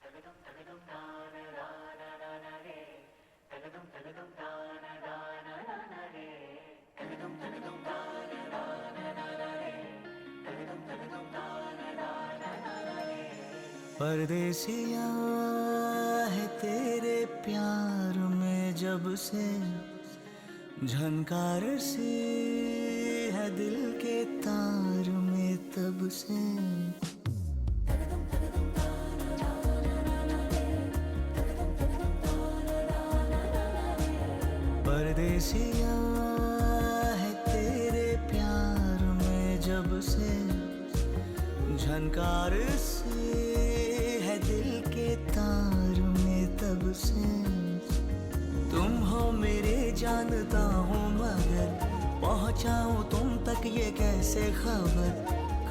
परदेसिया है तेरे प्यार में जब से झनकार सी है दिल के तार में तब से। परदेसिया है तेरे प्यार में जब से झनकार सी है दिल के तार में तब से। तुम हो मेरे जानता हूँ मगर पहुँचाऊँ तुम तक ये कैसे खबर।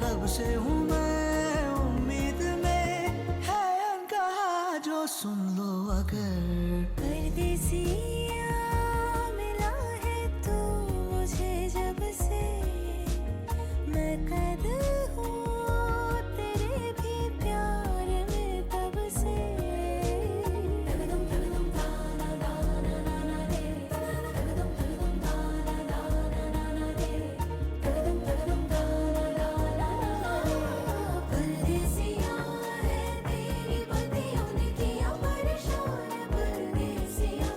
कब से हूँ मैं उम्मीद में है अनकहा जो सुन लो अगर। परदेसिया मिला है तू मुझे जब से मैं कैद हूँ तेरे भी प्यार में तब से। परदेसिया है तेरी बत्तियों ने किया परेशान। परदेसिया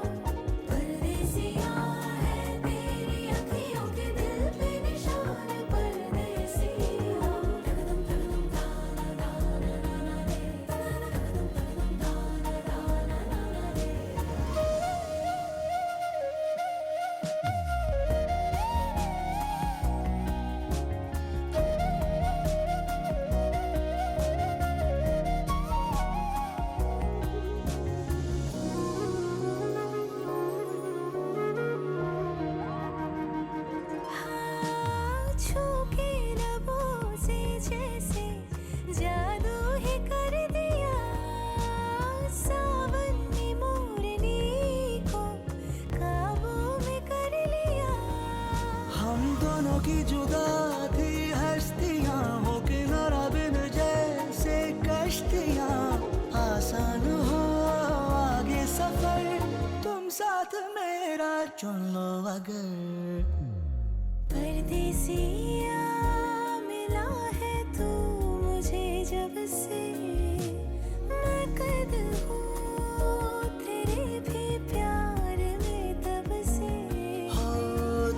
सपनों की जुदा थी हस्तियां हो किनारा बिन जैसे कश्तियां आसान हो आगे सफर तुम साथ मेरा चुन लो अगर परदेसिया मिला है तू मुझे जब से मैं कैद हूँ तेरे भी प्यार में तब से हो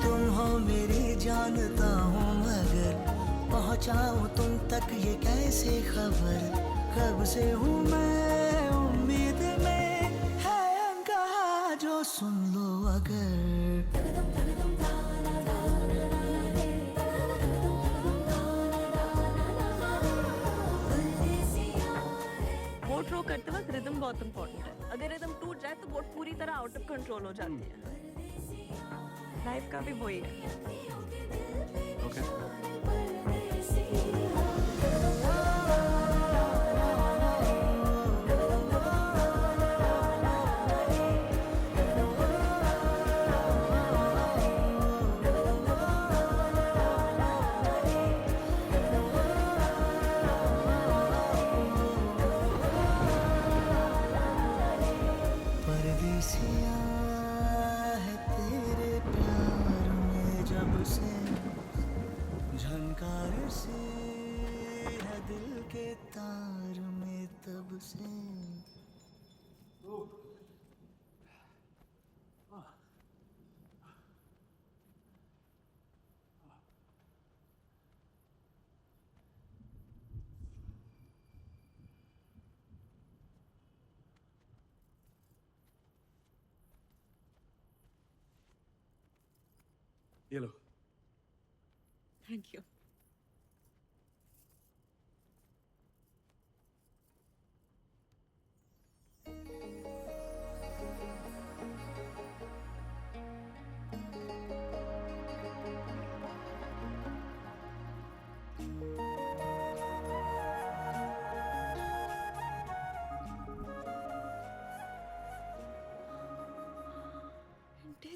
तुम हो मेरी जानता हूँ मगर पहुँचाऊँ तुम तक ये कैसे खबर कब से हूँ मैं उम्मीद में है अनकहा जो सुन लो अगर बोट रो करते वक्त रिदम बहुत इंपॉर्टेंट है। अगर रिदम टूट जाए तो बोट पूरी तरह आउट ऑफ कंट्रोल हो जाती है। लाइफ का भी वही है। परदेसिया है तेरे प्यार में जब से झनकार से है दिल के तार में तब से ये लो। Thank you.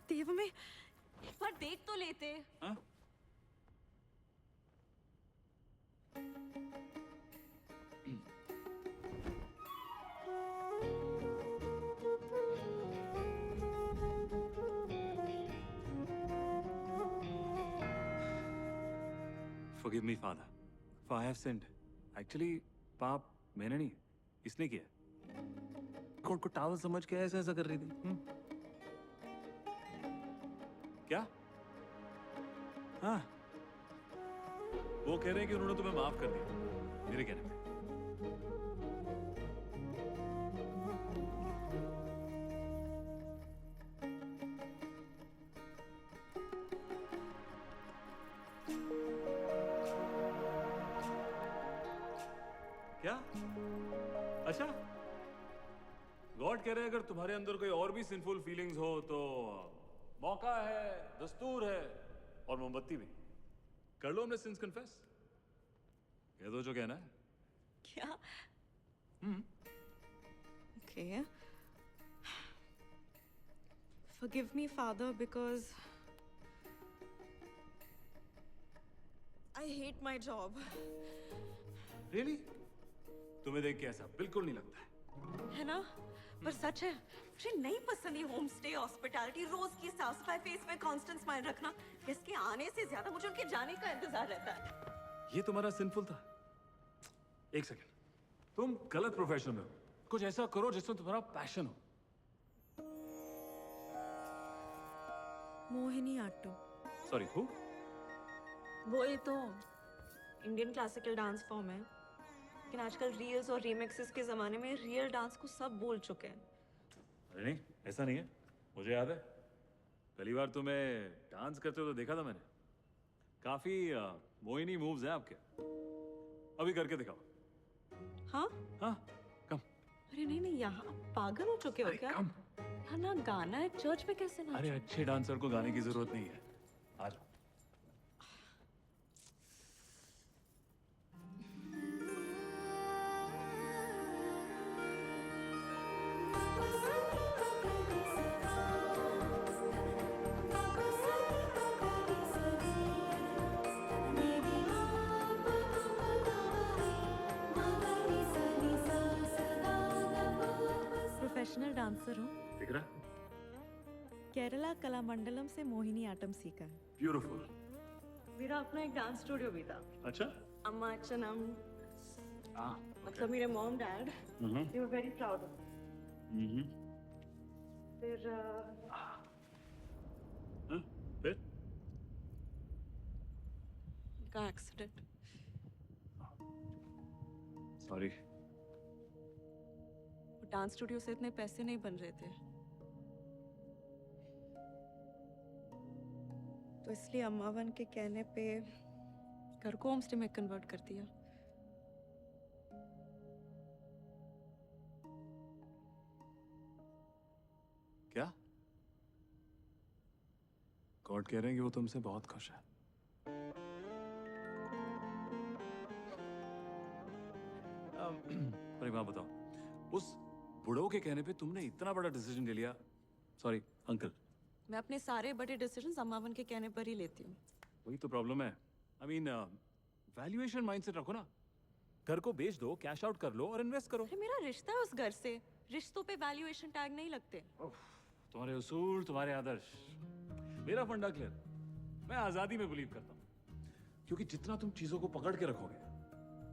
देव में एक बार देख तो लेते। हाँ? Forgive me, Father, for I have sinned. Actually, पाप मैंने नहीं, इसने किया। कोर्ट को टावल समझ के ऐसा कर रही थी। क्या? हाँ, वो कह रहे हैं कि उन्होंने तुम्हें माफ कर दिया मेरे कहने पे। क्या? अच्छा, गॉड कह रहे हैं अगर तुम्हारे अंदर कोई और भी सिंफुल फीलिंग्स हो तो मौका है, दस्तूर है और मोमबत्ती भी। कर लो हमने सिंस कन्फेस। कह दो जो कहना है। क्या? Okay. Forgive me, Father, because I hate my job. Really? तुम्हें देख के ऐसा बिल्कुल नहीं लगता है। है ना? पर सच है, मुझे नहीं पसंद ये होम स्टे हॉस्पिटैलिटी, रोज की साफ सफाई, फेस में कांस्टेंट स्माइल रखना। गेस्ट के आने से ज्यादा मुझे उनके जाने का इंतजार रहता है। ये तुम्हारा सिंफुल था। एक सेकंड, तुम गलत प्रोफेशन में हो। कुछ ऐसा करो जिसमें तुम्हारा पैशन हो। मोहिनी आट्टू। Sorry, who? वो ये तो इंडियन क्लासिकल डांस फॉर्म है, लेकिन आजकल रील्स और रीमिक्सेस के जमाने में रियल डांस को सब भूल चुके हैं। अरे नहीं, ऐसा नहीं है। मुझे याद है पहली बार तुम्हें डांस करते हुए तो देखा था मैंने। काफी मोहिनी मूव्स हैं आपके। अभी करके दिखाओ। हाँ? हाँ, कम। अरे नहीं नहीं, यहाँ पागल हो चुके हो क्या? कम। यहाँ ना गाना है, चर्च में कैसे ना? अरे अच्छे डांसर को गाने की जरूरत नहीं है। आ जाओ। प्रोफेशनल डांसर हूँ। दिख रहा? केरला कलामंडलम से मोहिनी आटम सीखा है। ब्यूटीफुल। मेरा अपना एक डांस स्टूडियो भी था। अच्छा? अम्मा अच्चनम, मतलब मेरे mom dad, they were very proud of. फिर फिर? का एक्सीडेंट। सॉरी। डांस स्टूडियो से इतने पैसे नहीं बन रहे थे, तो इसलिए अम्मावन के कहने पे घर को होमस्टे में कन्वर्ट कर दिया। क्या? गॉड कह रहे हैं कि वो तुमसे बहुत खुश है। पर एक बात बताओ, उस बुढ़ो के कहने पे तुमने इतना बड़ा डिसीजन ले लिया। Sorry uncle. मैं अपने सारे बड़े डिसीजंस अम्मावन के कहने पर ही लेती हूँ। वही तो प्रॉब्लम है। आई मीन वैल्यूएशन माइंडसेट रखो ना। घर को बेच दो, कैश आउट कर लो और इन्वेस्ट करो। अरे मेरा रिश्ता है उस घर से, रिश्तों पे वैल्यूएशन टैग नहीं लगते। तुम्हारे उसूल, तुम्हारे आदर्श। मेरा फंडा क्लियर। मैं आजादी में बिलीव करता हूँ, क्योंकि जितना तुम चीजों को पकड़ के रखोगे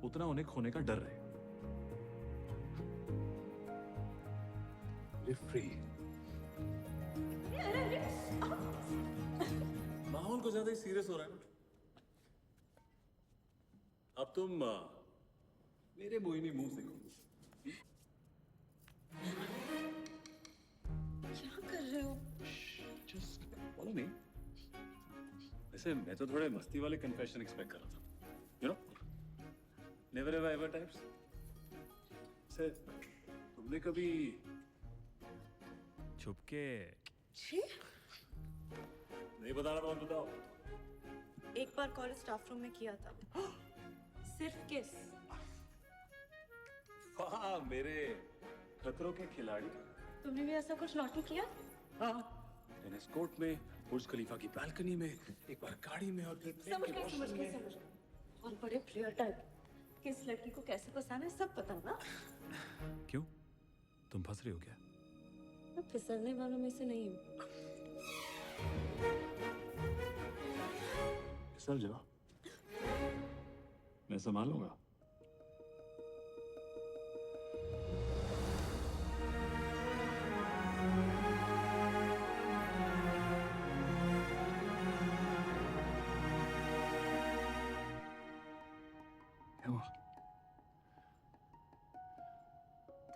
उतना उन्हें खोने का डर रहेगा। Live free. माहौल को ज्यादा ही सीरियस हो रहा है ना। अब तुम मेरे मोहिनी मुंह से क्या कर रहे हो? जस्ट बोलो नहीं। वैसे मैं तो थोड़े मस्ती वाले कन्फेशन एक्सपेक्ट कर रहा था। You know, never have I ever types. से तुमने कभी छुप के नहीं बताना तो मत बताओ। एक बार कॉलेज स्टाफ रूम में किया था। सिर्फ किस। वाह मेरे खतरों के खिलाड़ी। तुमने भी ऐसा कुछ नॉटी किया? हाँ, टेनिस कोर्ट में, बुर्ज खलीफा की बालकनी में, एक बार गाड़ी में और फिर समझ गए। और बड़े प्लेयर टाइप। किस लड़की को कैसे फंसाना है सब पता ना। क्यों? तुम फंस रही हो क्या? मैं फिसलने वालों में से नहीं हूँ। फिसल जाओ, मैं संभालूंगा।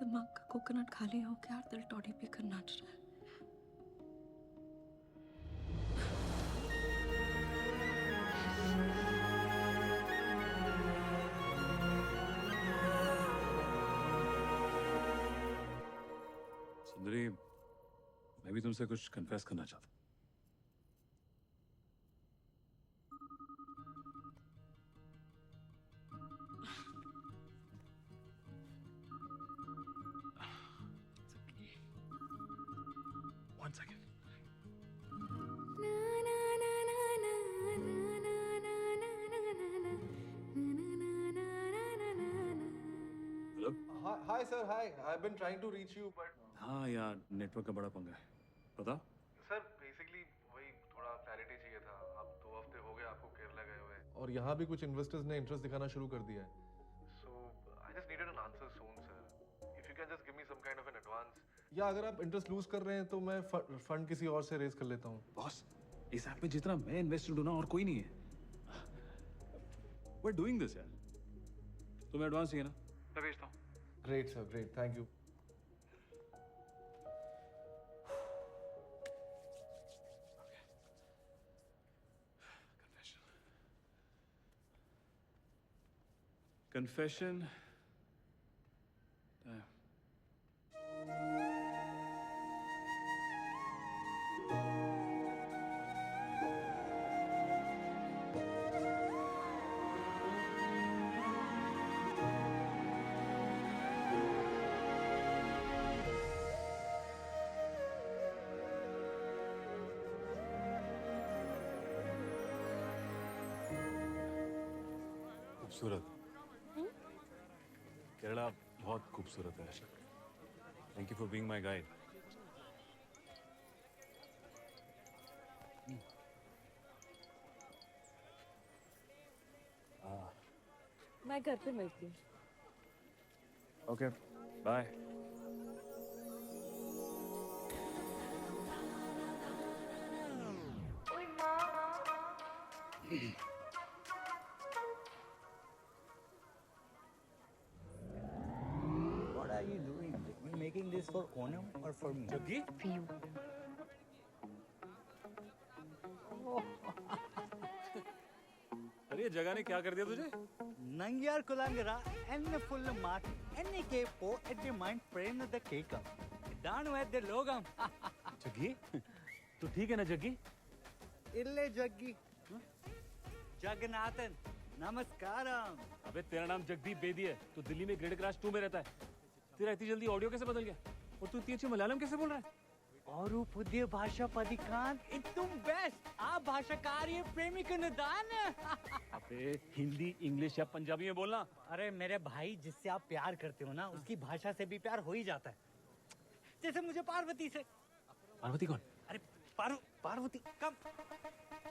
दिमाग का कोकोनट खाली हो गया और दिल टॉडी पी कर नाच रहा है। सुंदरी, मैं भी तुमसे कुछ कन्फेस करना चाहता हूँ। One second. Hello? Hi sir, hi. I've been trying to reach you, but हाँ यार, नेटवर्क का बड़ा पंगा है। बताओ। सर बेसिकली वही थोड़ा क्लैरिटी चाहिए था। अब 2 हफ्ते हो गए आपको केरला गए हुए, और यहाँ भी कुछ इन्वेस्टर्स ने इंटरेस्ट दिखाना शुरू कर दिया है। So I just needed an answer soon sir. If you can just give me some kind of an advance, या अगर आप इंटरेस्ट लूज कर रहे हैं तो मैं फंड किसी और से रेज कर लेता हूँ। बॉस, इस ऐप में जितना मैं इन्वेस्टेड हूं ना, और कोई नहीं है। We're doing this यार। तुम्हें एडवांस चाहिए ना? मैं भेजता हूँ। Great sir, great, thank you. Confession. खूबसूरत। केरला बहुत खूबसूरत है। Thank you for being my guide. मैं घर पे मिलती हूँ. Okay. Bye. What are you doing? You making this for Onam or for me? Jaggi? For you. अरे ये जगह ने क्या कर दिया तुझे? Nangyar Kulangara and the full mark and the capo at the mind frame of the cake up. Down with the logam. Jaggi? तू ठीक है ना Jaggi? Ille Jaggi. Jagannathan. Namaskaram. अबे तेरा नाम जगदीप बेदी है. तू दिल्ली में ग्रेड क्लास 2 में रहता है. तेरा इतनी जल्दी ऑडियो कैसे बदल गया? और तू इतनी अच्छी मलयालम कैसे बोल रहा है? और पुद्य भाषा पदिकांत इतुम बेस्ट आ भाषा कार्य प्रेमिक निदान. अबे हिंदी, इंग्लिश या पंजाबी में बोलना. अरे मेरे भाई जिससे आप प्यार करते हो ना उसकी भाषा से भी प्यार हो ही जाता है. जैसे मुझे पार्वती से. पार्वती कौन? अरे Parvati come.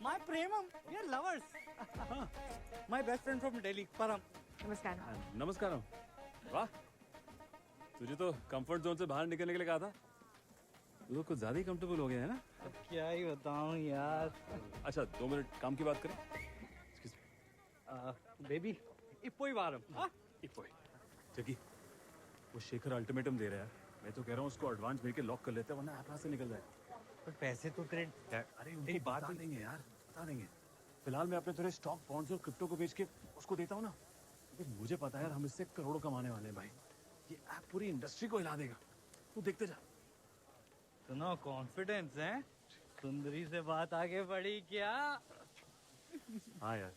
My premam we are lovers. My best friend from Delhi Param. नमस्कार. नमस्कार. वाह, तुझे तो कंफर्ट जोन से बाहर निकलने के लिए कहा था. तू तो कुछ ज्यादा ही कंफर्टेबल हो गया है ना? अब क्या ही बताऊं यार. अच्छा 2 मिनट काम की बात करें. बेबी इपोई वारम. इपोई. जग्गी, वो शेखर अल्टीमेटम दे रहा है. मैं तो कह रहा हूँ उसको एडवांस भेज के लॉक कर लेते हैं वरना ऐप से निकल जाए. पर पैसे तो क्रेडिट. अरे उनकी बात बता देंगे यार, बता देंगे. फिलहाल मैं अपने थोड़े स्टॉक बॉन्ड्स और क्रिप्टो को बेच के उसको देता हूँ ना. मुझे पता है यार हम इससे करोड़ों कमाने वाले हैं भाई. ये ऐप पूरी इंडस्ट्री को हिला देगा. तू देखते जा. सुनो कॉन्फिडेंस है. सुंदरी से बात आगे बढ़ी क्या? हाँ यार,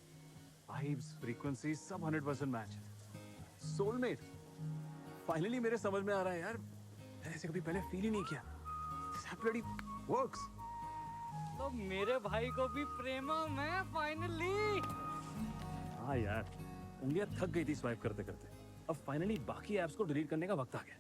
वाइब्स, फ्रीक्वेंसी सब 100% मैच. सोलमेट. फाइनली मेरे समझ में आ रहा है यार. मैंने ऐसे कभी पहले फील ही नहीं किया. This app bloody works. तो मेरे भाई को भी प्रेमम है फाइनली. हाँ यार, उंगलियां थक गई थी स्वाइप करते करते. अब फाइनली बाकी एप्स को डिलीट करने का वक्त आ गया.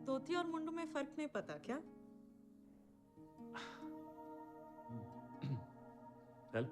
धोती और मुंडू में फर्क नहीं पता क्या? चल.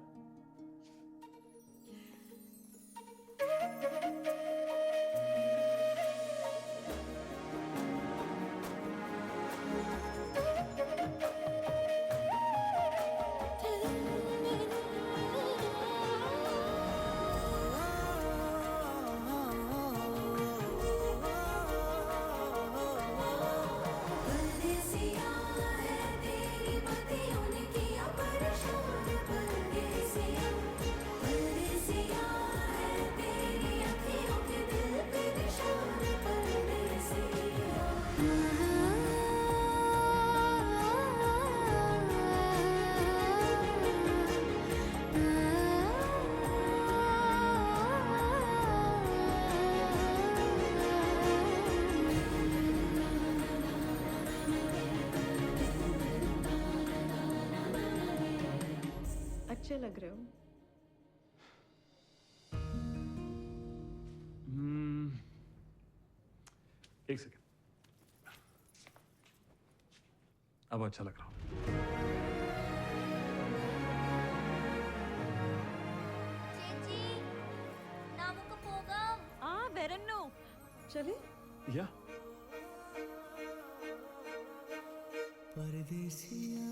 अच्छे लग रहे हो. एक सेकंड. अब अच्छा लग रहा हूँ. ചേച്ചി നമുക്ക് പോകാം. വരുന്നു. चले. या परदेसिया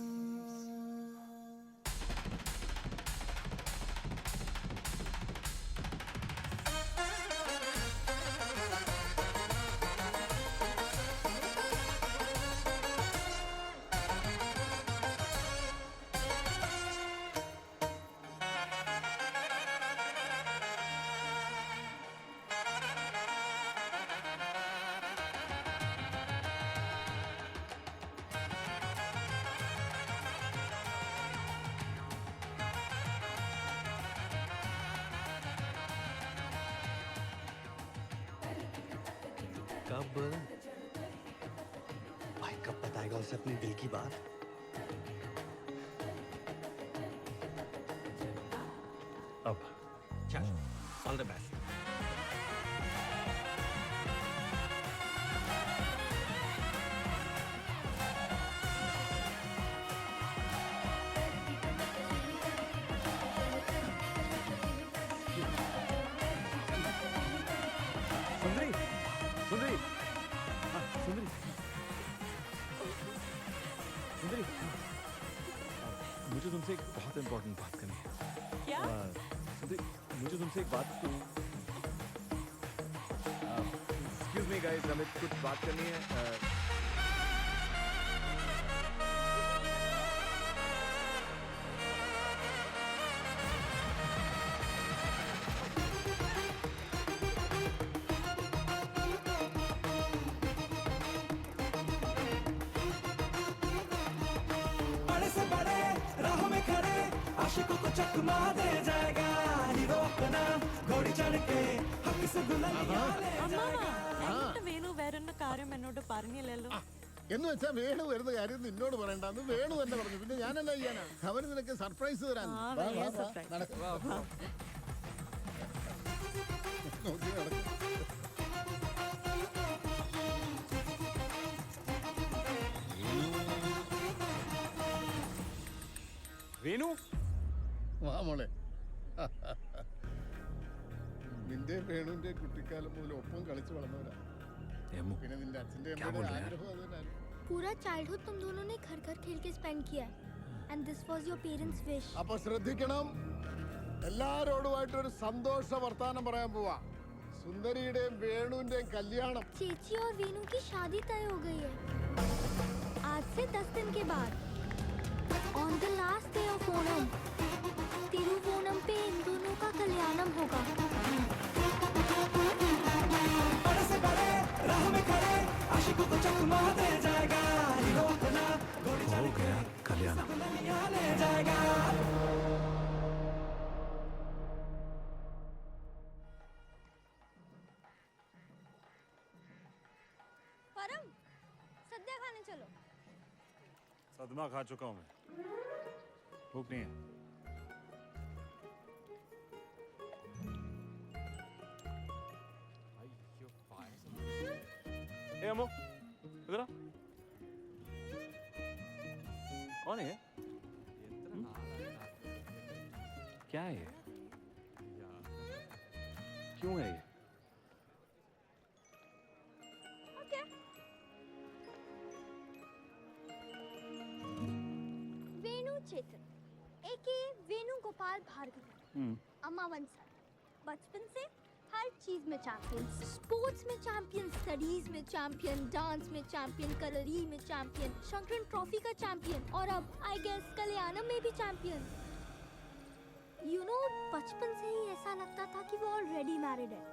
कब भाई कब बताएगा उसे अपने दिल की बात? अब चल, ऑल द बेस्ट। सुंदरी, सुंदरी, हाँ, सुंदरी, सुंदरी, मुझे तुमसे एक बहुत इंपॉर्टेंट बात करनी है। क्या? सुंदरी, मुझे तुमसे एक बात एक्सक्यूज मी गाइस, हमें कुछ बात करनी है। बड़े से बड़े राह में खड़े आशिकों को चकमा दे जाएगा हीरो अपना घोड़ी चढ़ के हक से दुल्हनिया ले അമ്മാവാ, എന്നിട്ട് വേണു വേറൊരു കാര്യം എന്നോട് പറഞ്ഞില്ലല്ലോ. എന്ന് വെച്ചാ വേണു വരുന്ന കാര്യം നിന്നോട് പറയണ്ടെന്ന് വേണു തന്നെ പറഞ്ഞു. പിന്നെ ഞാൻ എന്നാ ചെയ്യാനാ? അവന് നിനക്ക് സർപ്രൈസ് തരാൻ. ആ, വാ, വലിയ വാ, വാ. surprise. നടക്ക്. നോക്കി നടക്ക്. വേണു, വാ മോളെ. നിന്റെ വേണുവിന്റെ കുട്ടിക്കാലം മുതൽ ഒപ്പം കളിച്ചു വളർന്നവരാ. एमो, പിന്നെ നിന്റെ അച്ഛന്റെ क्या അമ്മയുടെ बोल रहे हैं? ആഗ്രഹം അത് തന്നെയായിരുന്നു. पूरा चाइल्डहुड तुम दोनों ने घर घर खेल के स्पेंड किया है and this was your parents wish. അപ്പൊ ശ്രദ്ധിക്കണം, എല്ലാരോടുമായിട്ടൊരു സന്തോഷ വർത്താനം പറയാൻ പോവാ. സുന്ദരിയുടെയും വേണുവിന്റെയും കല്യാണം. चेची और वेनू की शादी तय हो गई है आज से 10 दिन के बाद on the last day of Onam Thiruvonam पे इन दोनों का कल्याणम होगा. बड़े से बड़े राह में खड़े आशिकों को चकमा दे जाएगा हीरो अपना घोड़ी चढ़ हो गया कल्याण। दुल्हनिया ले जाएगा. परम सद्या खाने चलो. सदमा खा चुका हूँ मैं, भूख नहीं है। ए अमो, इधर आ। कौन है ये? क्या है ये? क्यों है ये? वेणु चेतन एके वेणु गोपाल भार्गव, अम्मा वंशा. बचपन से हर चीज में चैंपियन, स्पोर्ट्स में चैंपियन, स्टडीज में चैंपियन, डांस में चैंपियन, कलरी में चैंपियन, शंकरन ट्रॉफी का चैंपियन और अब आई गेस कल्याणम में भी चैंपियन. यू नो, बचपन से ही ऐसा लगता था कि वो ऑलरेडी मैरिड है.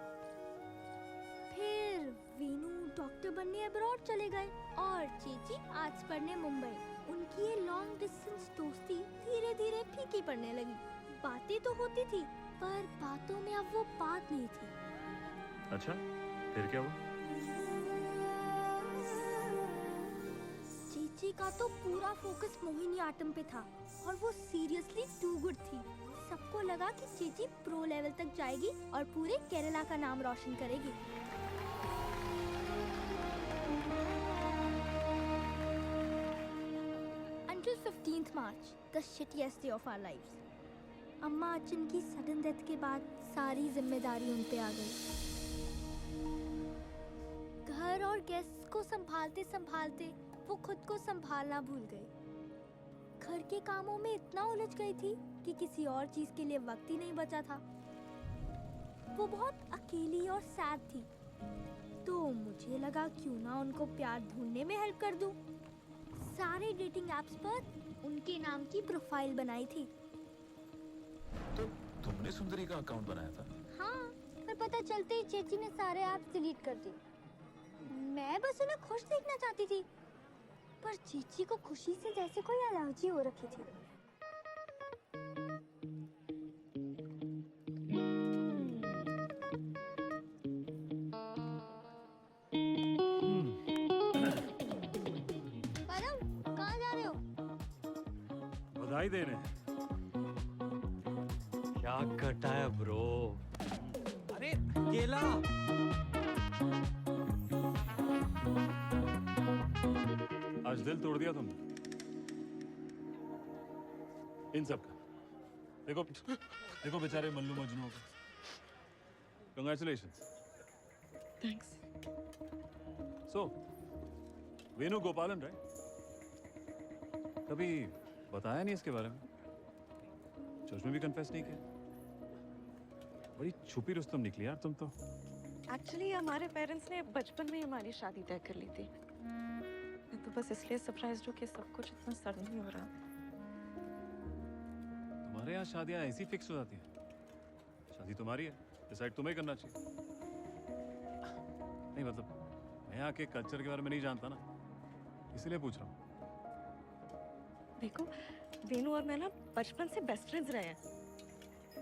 फिर वीनू डॉक्टर बनने अब्रॉड चले गए और चेची आर्ट्स पढ़ने मुंबई. उनकी ये लॉन्ग डिस्टेंस दोस्ती धीरे धीरे फीकी पड़ने लगी. बातें तो होती थी पर बातों में अब वो बात नहीं थी. अच्छा, फिर क्या हुआ? चेची का तो पूरा फोकस मोहिनी आटम पे था और वो सीरियसली टू गुड थी. सबको लगा कि चेची प्रो लेवल तक जाएगी और पूरे केरला का नाम रोशन करेगी. Until 15th March, the shittiest day of our lives. अम्मा अच्चन की सडन डेथ के बाद सारी जिम्मेदारी उन पे आ गई. घर और गेस्ट को संभालते संभालते वो खुद को संभालना भूल गई. घर के कामों में इतना उलझ गई थी कि किसी और चीज के लिए वक्त ही नहीं बचा था. वो बहुत अकेली और सैड थी, तो मुझे लगा क्यों ना उनको प्यार ढूंढने में हेल्प कर दूं. सारे डेटिंग एप्स पर उनके नाम की प्रोफाइल बनाई थी. तो तुमने सुंदरी का अकाउंट बनाया था? हाँ, पर पता चलते ही चेची ने सारे ऐप्स डिलीट कर दिए. मैं बस उन्हें खुश देखना चाहती थी, पर चेची को खुशी से जैसे कोई एलर्जी हो रखी थी. बधाई दे रहे हैं। क्या कटा है ब्रो? अरे केला। आज दिल तोड़ दिया तुमने इन सब का। देखो देखो बेचारे मल्लू मजनू को। कंग्रेचुलेशंस। थैंक्स। सो वेणु गोपालन राइट? कभी बताया नहीं इसके बारे में? चर्च में भी कन्फेस नहीं किया? बड़ी छुपी रुस्तम निकली यार तुम तो। एक्चुअली हमारे पेरेंट्स ने बचपन में ही हमारी शादी तय कर ली थी। मैं तो बस इसलिए सरप्राइज हूँ कि सब कुछ इतना सडन नहीं हो रहा। तुम्हारे यहाँ शादियाँ ऐसी फिक्स हो जाती हैं? शादी तुम्हारी है, डिसाइड तुम्हें करना चाहिए। नहीं मतलब मैं यहाँ के कल्चर के बारे में नहीं जानता ना, इसलिए पूछ रहा हूँ। देखो वेणु और मैं ना बचपन से बेस्ट फ्रेंड्स रहे हैं।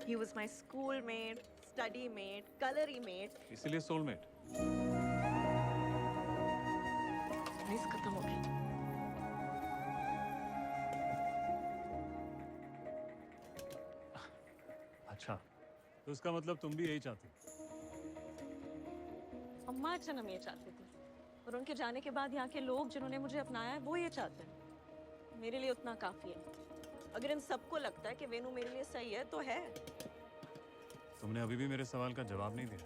He was my schoolmate, study mate, colory mate. इसीलिए सोलमेट। Nice खत्म हो गई। अच्छा तो इसका मतलब तुम भी यही चाहती? अम्मा जन्म ये चाहते थे और उनके जाने के बाद यहाँ के लोग जिन्होंने मुझे अपनाया है वो ये चाहते हैं। मेरे लिए उतना काफी है। अगर इन सबको लगता है कि वेणु मेरे लिए सही है तो है। तुमने अभी भी मेरे सवाल का जवाब नहीं दिया।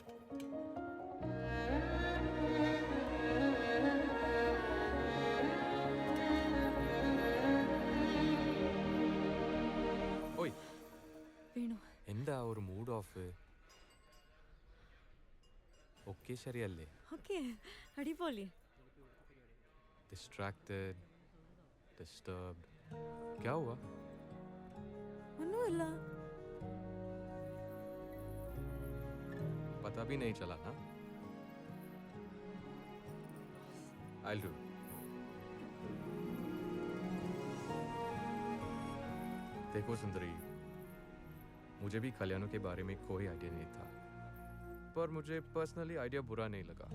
ഓയ് വേണു എന്താ ഒരു മൂഡ് ഓഫ്? ഒക്കെ ശരിയല്ലേ? ഓക്കെ അടിപൊളി. Distracted, disturbed. क्या हुआ? ഒന്നുമില്ല. पता भी नहीं चला ना? I'll do. देखो सुंदरी, मुझे भी कल्याणों के बारे में कोई आइडिया नहीं था, पर मुझे पर्सनली आइडिया बुरा नहीं लगा।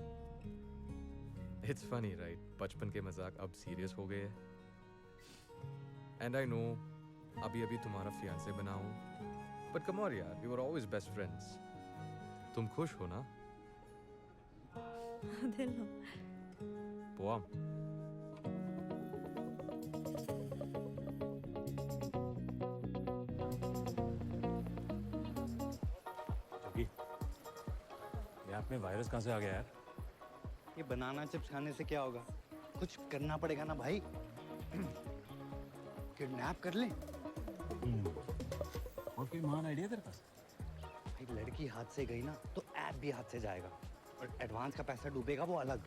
It's funny right? बचपन के मजाक अब सीरियस हो गए हैं। एंड आई नो अभी अभी तुम्हारा फियांसे बना हूं, बट कम ऑन यार, we were always best friends. तुम खुश हो ना? दिल हो. पोआम ऐप में वायरस कहाँ से आ गया यार? ये बनाना चिप्स खाने से क्या होगा? कुछ करना पड़ेगा ना भाई। किडनैप कर ले। और कोई महान आइडिया तेरे पास? भाई लड़की हाथ से गई ना तो ऐप भी हाथ से जाएगा, और एडवांस का पैसा डूबेगा वो अलग,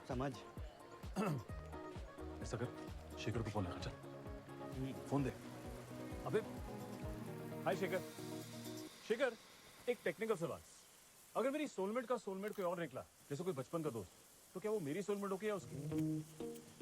समझ? ऐसा कर, शेखर को फोन लगा। चल फोन दे। अबे हाय शेखर। शेखर एक टेक्निकल सवाल, अगर मेरी सोलमेट का सोलमेट कोई और निकला, जैसे कोई बचपन का दोस्त, तो क्या वो मेरी सोलमेट होगी या उसकी?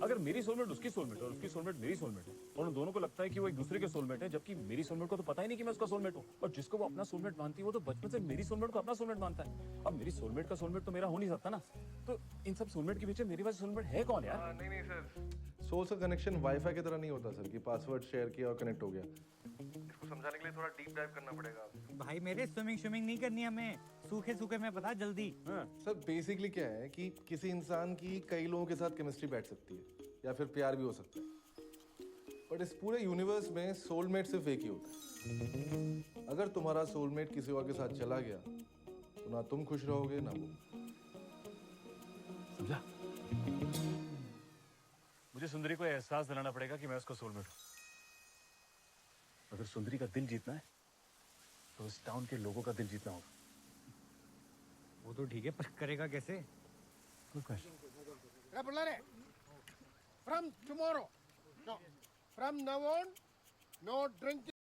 अगर मेरी सोलमेट उसकी सोलमेट और उसकी सोलमेट मेरी सोलमेट है, और उन दोनों को लगता है कि वो एक दूसरे के सोलमेट है, जबकि मेरी सोलमेट को तो पता ही नहीं कि मैं उसका सोलमेट हूँ, और जिसको वो अपना सोलमेट मानती है वो तो बचपन से मेरी सोलमेट को अपना सोलमेट मानता है। अब मेरी सोलमेट का सोलमेट तो मेरा हो नहीं सकता ना, तो इन सब सोलमेट के पीछे मेरी वजह सोलमेट है कौन यार? नहीं सर, सोल का कनेक्शन वाईफाई की तरह नहीं होता सर कि पासवर्ड शेयर किया और कनेक्ट हो गया। इसको समझाने के लिए थोड़ा डीप डाइव करना पड़ेगा। भाई मेरे स्विमिंग नहीं करनी हमें, सूखे सूखे में बता जल्दी। सर बेसिकली क्या है कि किसी इंसान की कई लोगों के साथ केमिस्ट्री बैठ सकती है या फिर प्यार भी हो सकता है, बट इस पूरे यूनिवर्स में सोलमेट सिर्फ एक ही होता है। अगर तुम्हारा सोलमेट किसी और के साथ चला गया तो ना तुम खुश रहोगे ना वो। समझा? मुझे सुंदरी को एहसास दिलाना पड़ेगा कि मैं उसका सोलमेट हूँ। अगर सुंदरी का दिल जीतना है तो इस टाउन के लोगों का दिल जीतना होगा। वो तो ठीक है, पर करेगा कैसे? Good question. Hey, Pullare, from tomorrow, no, from now on, no drinking.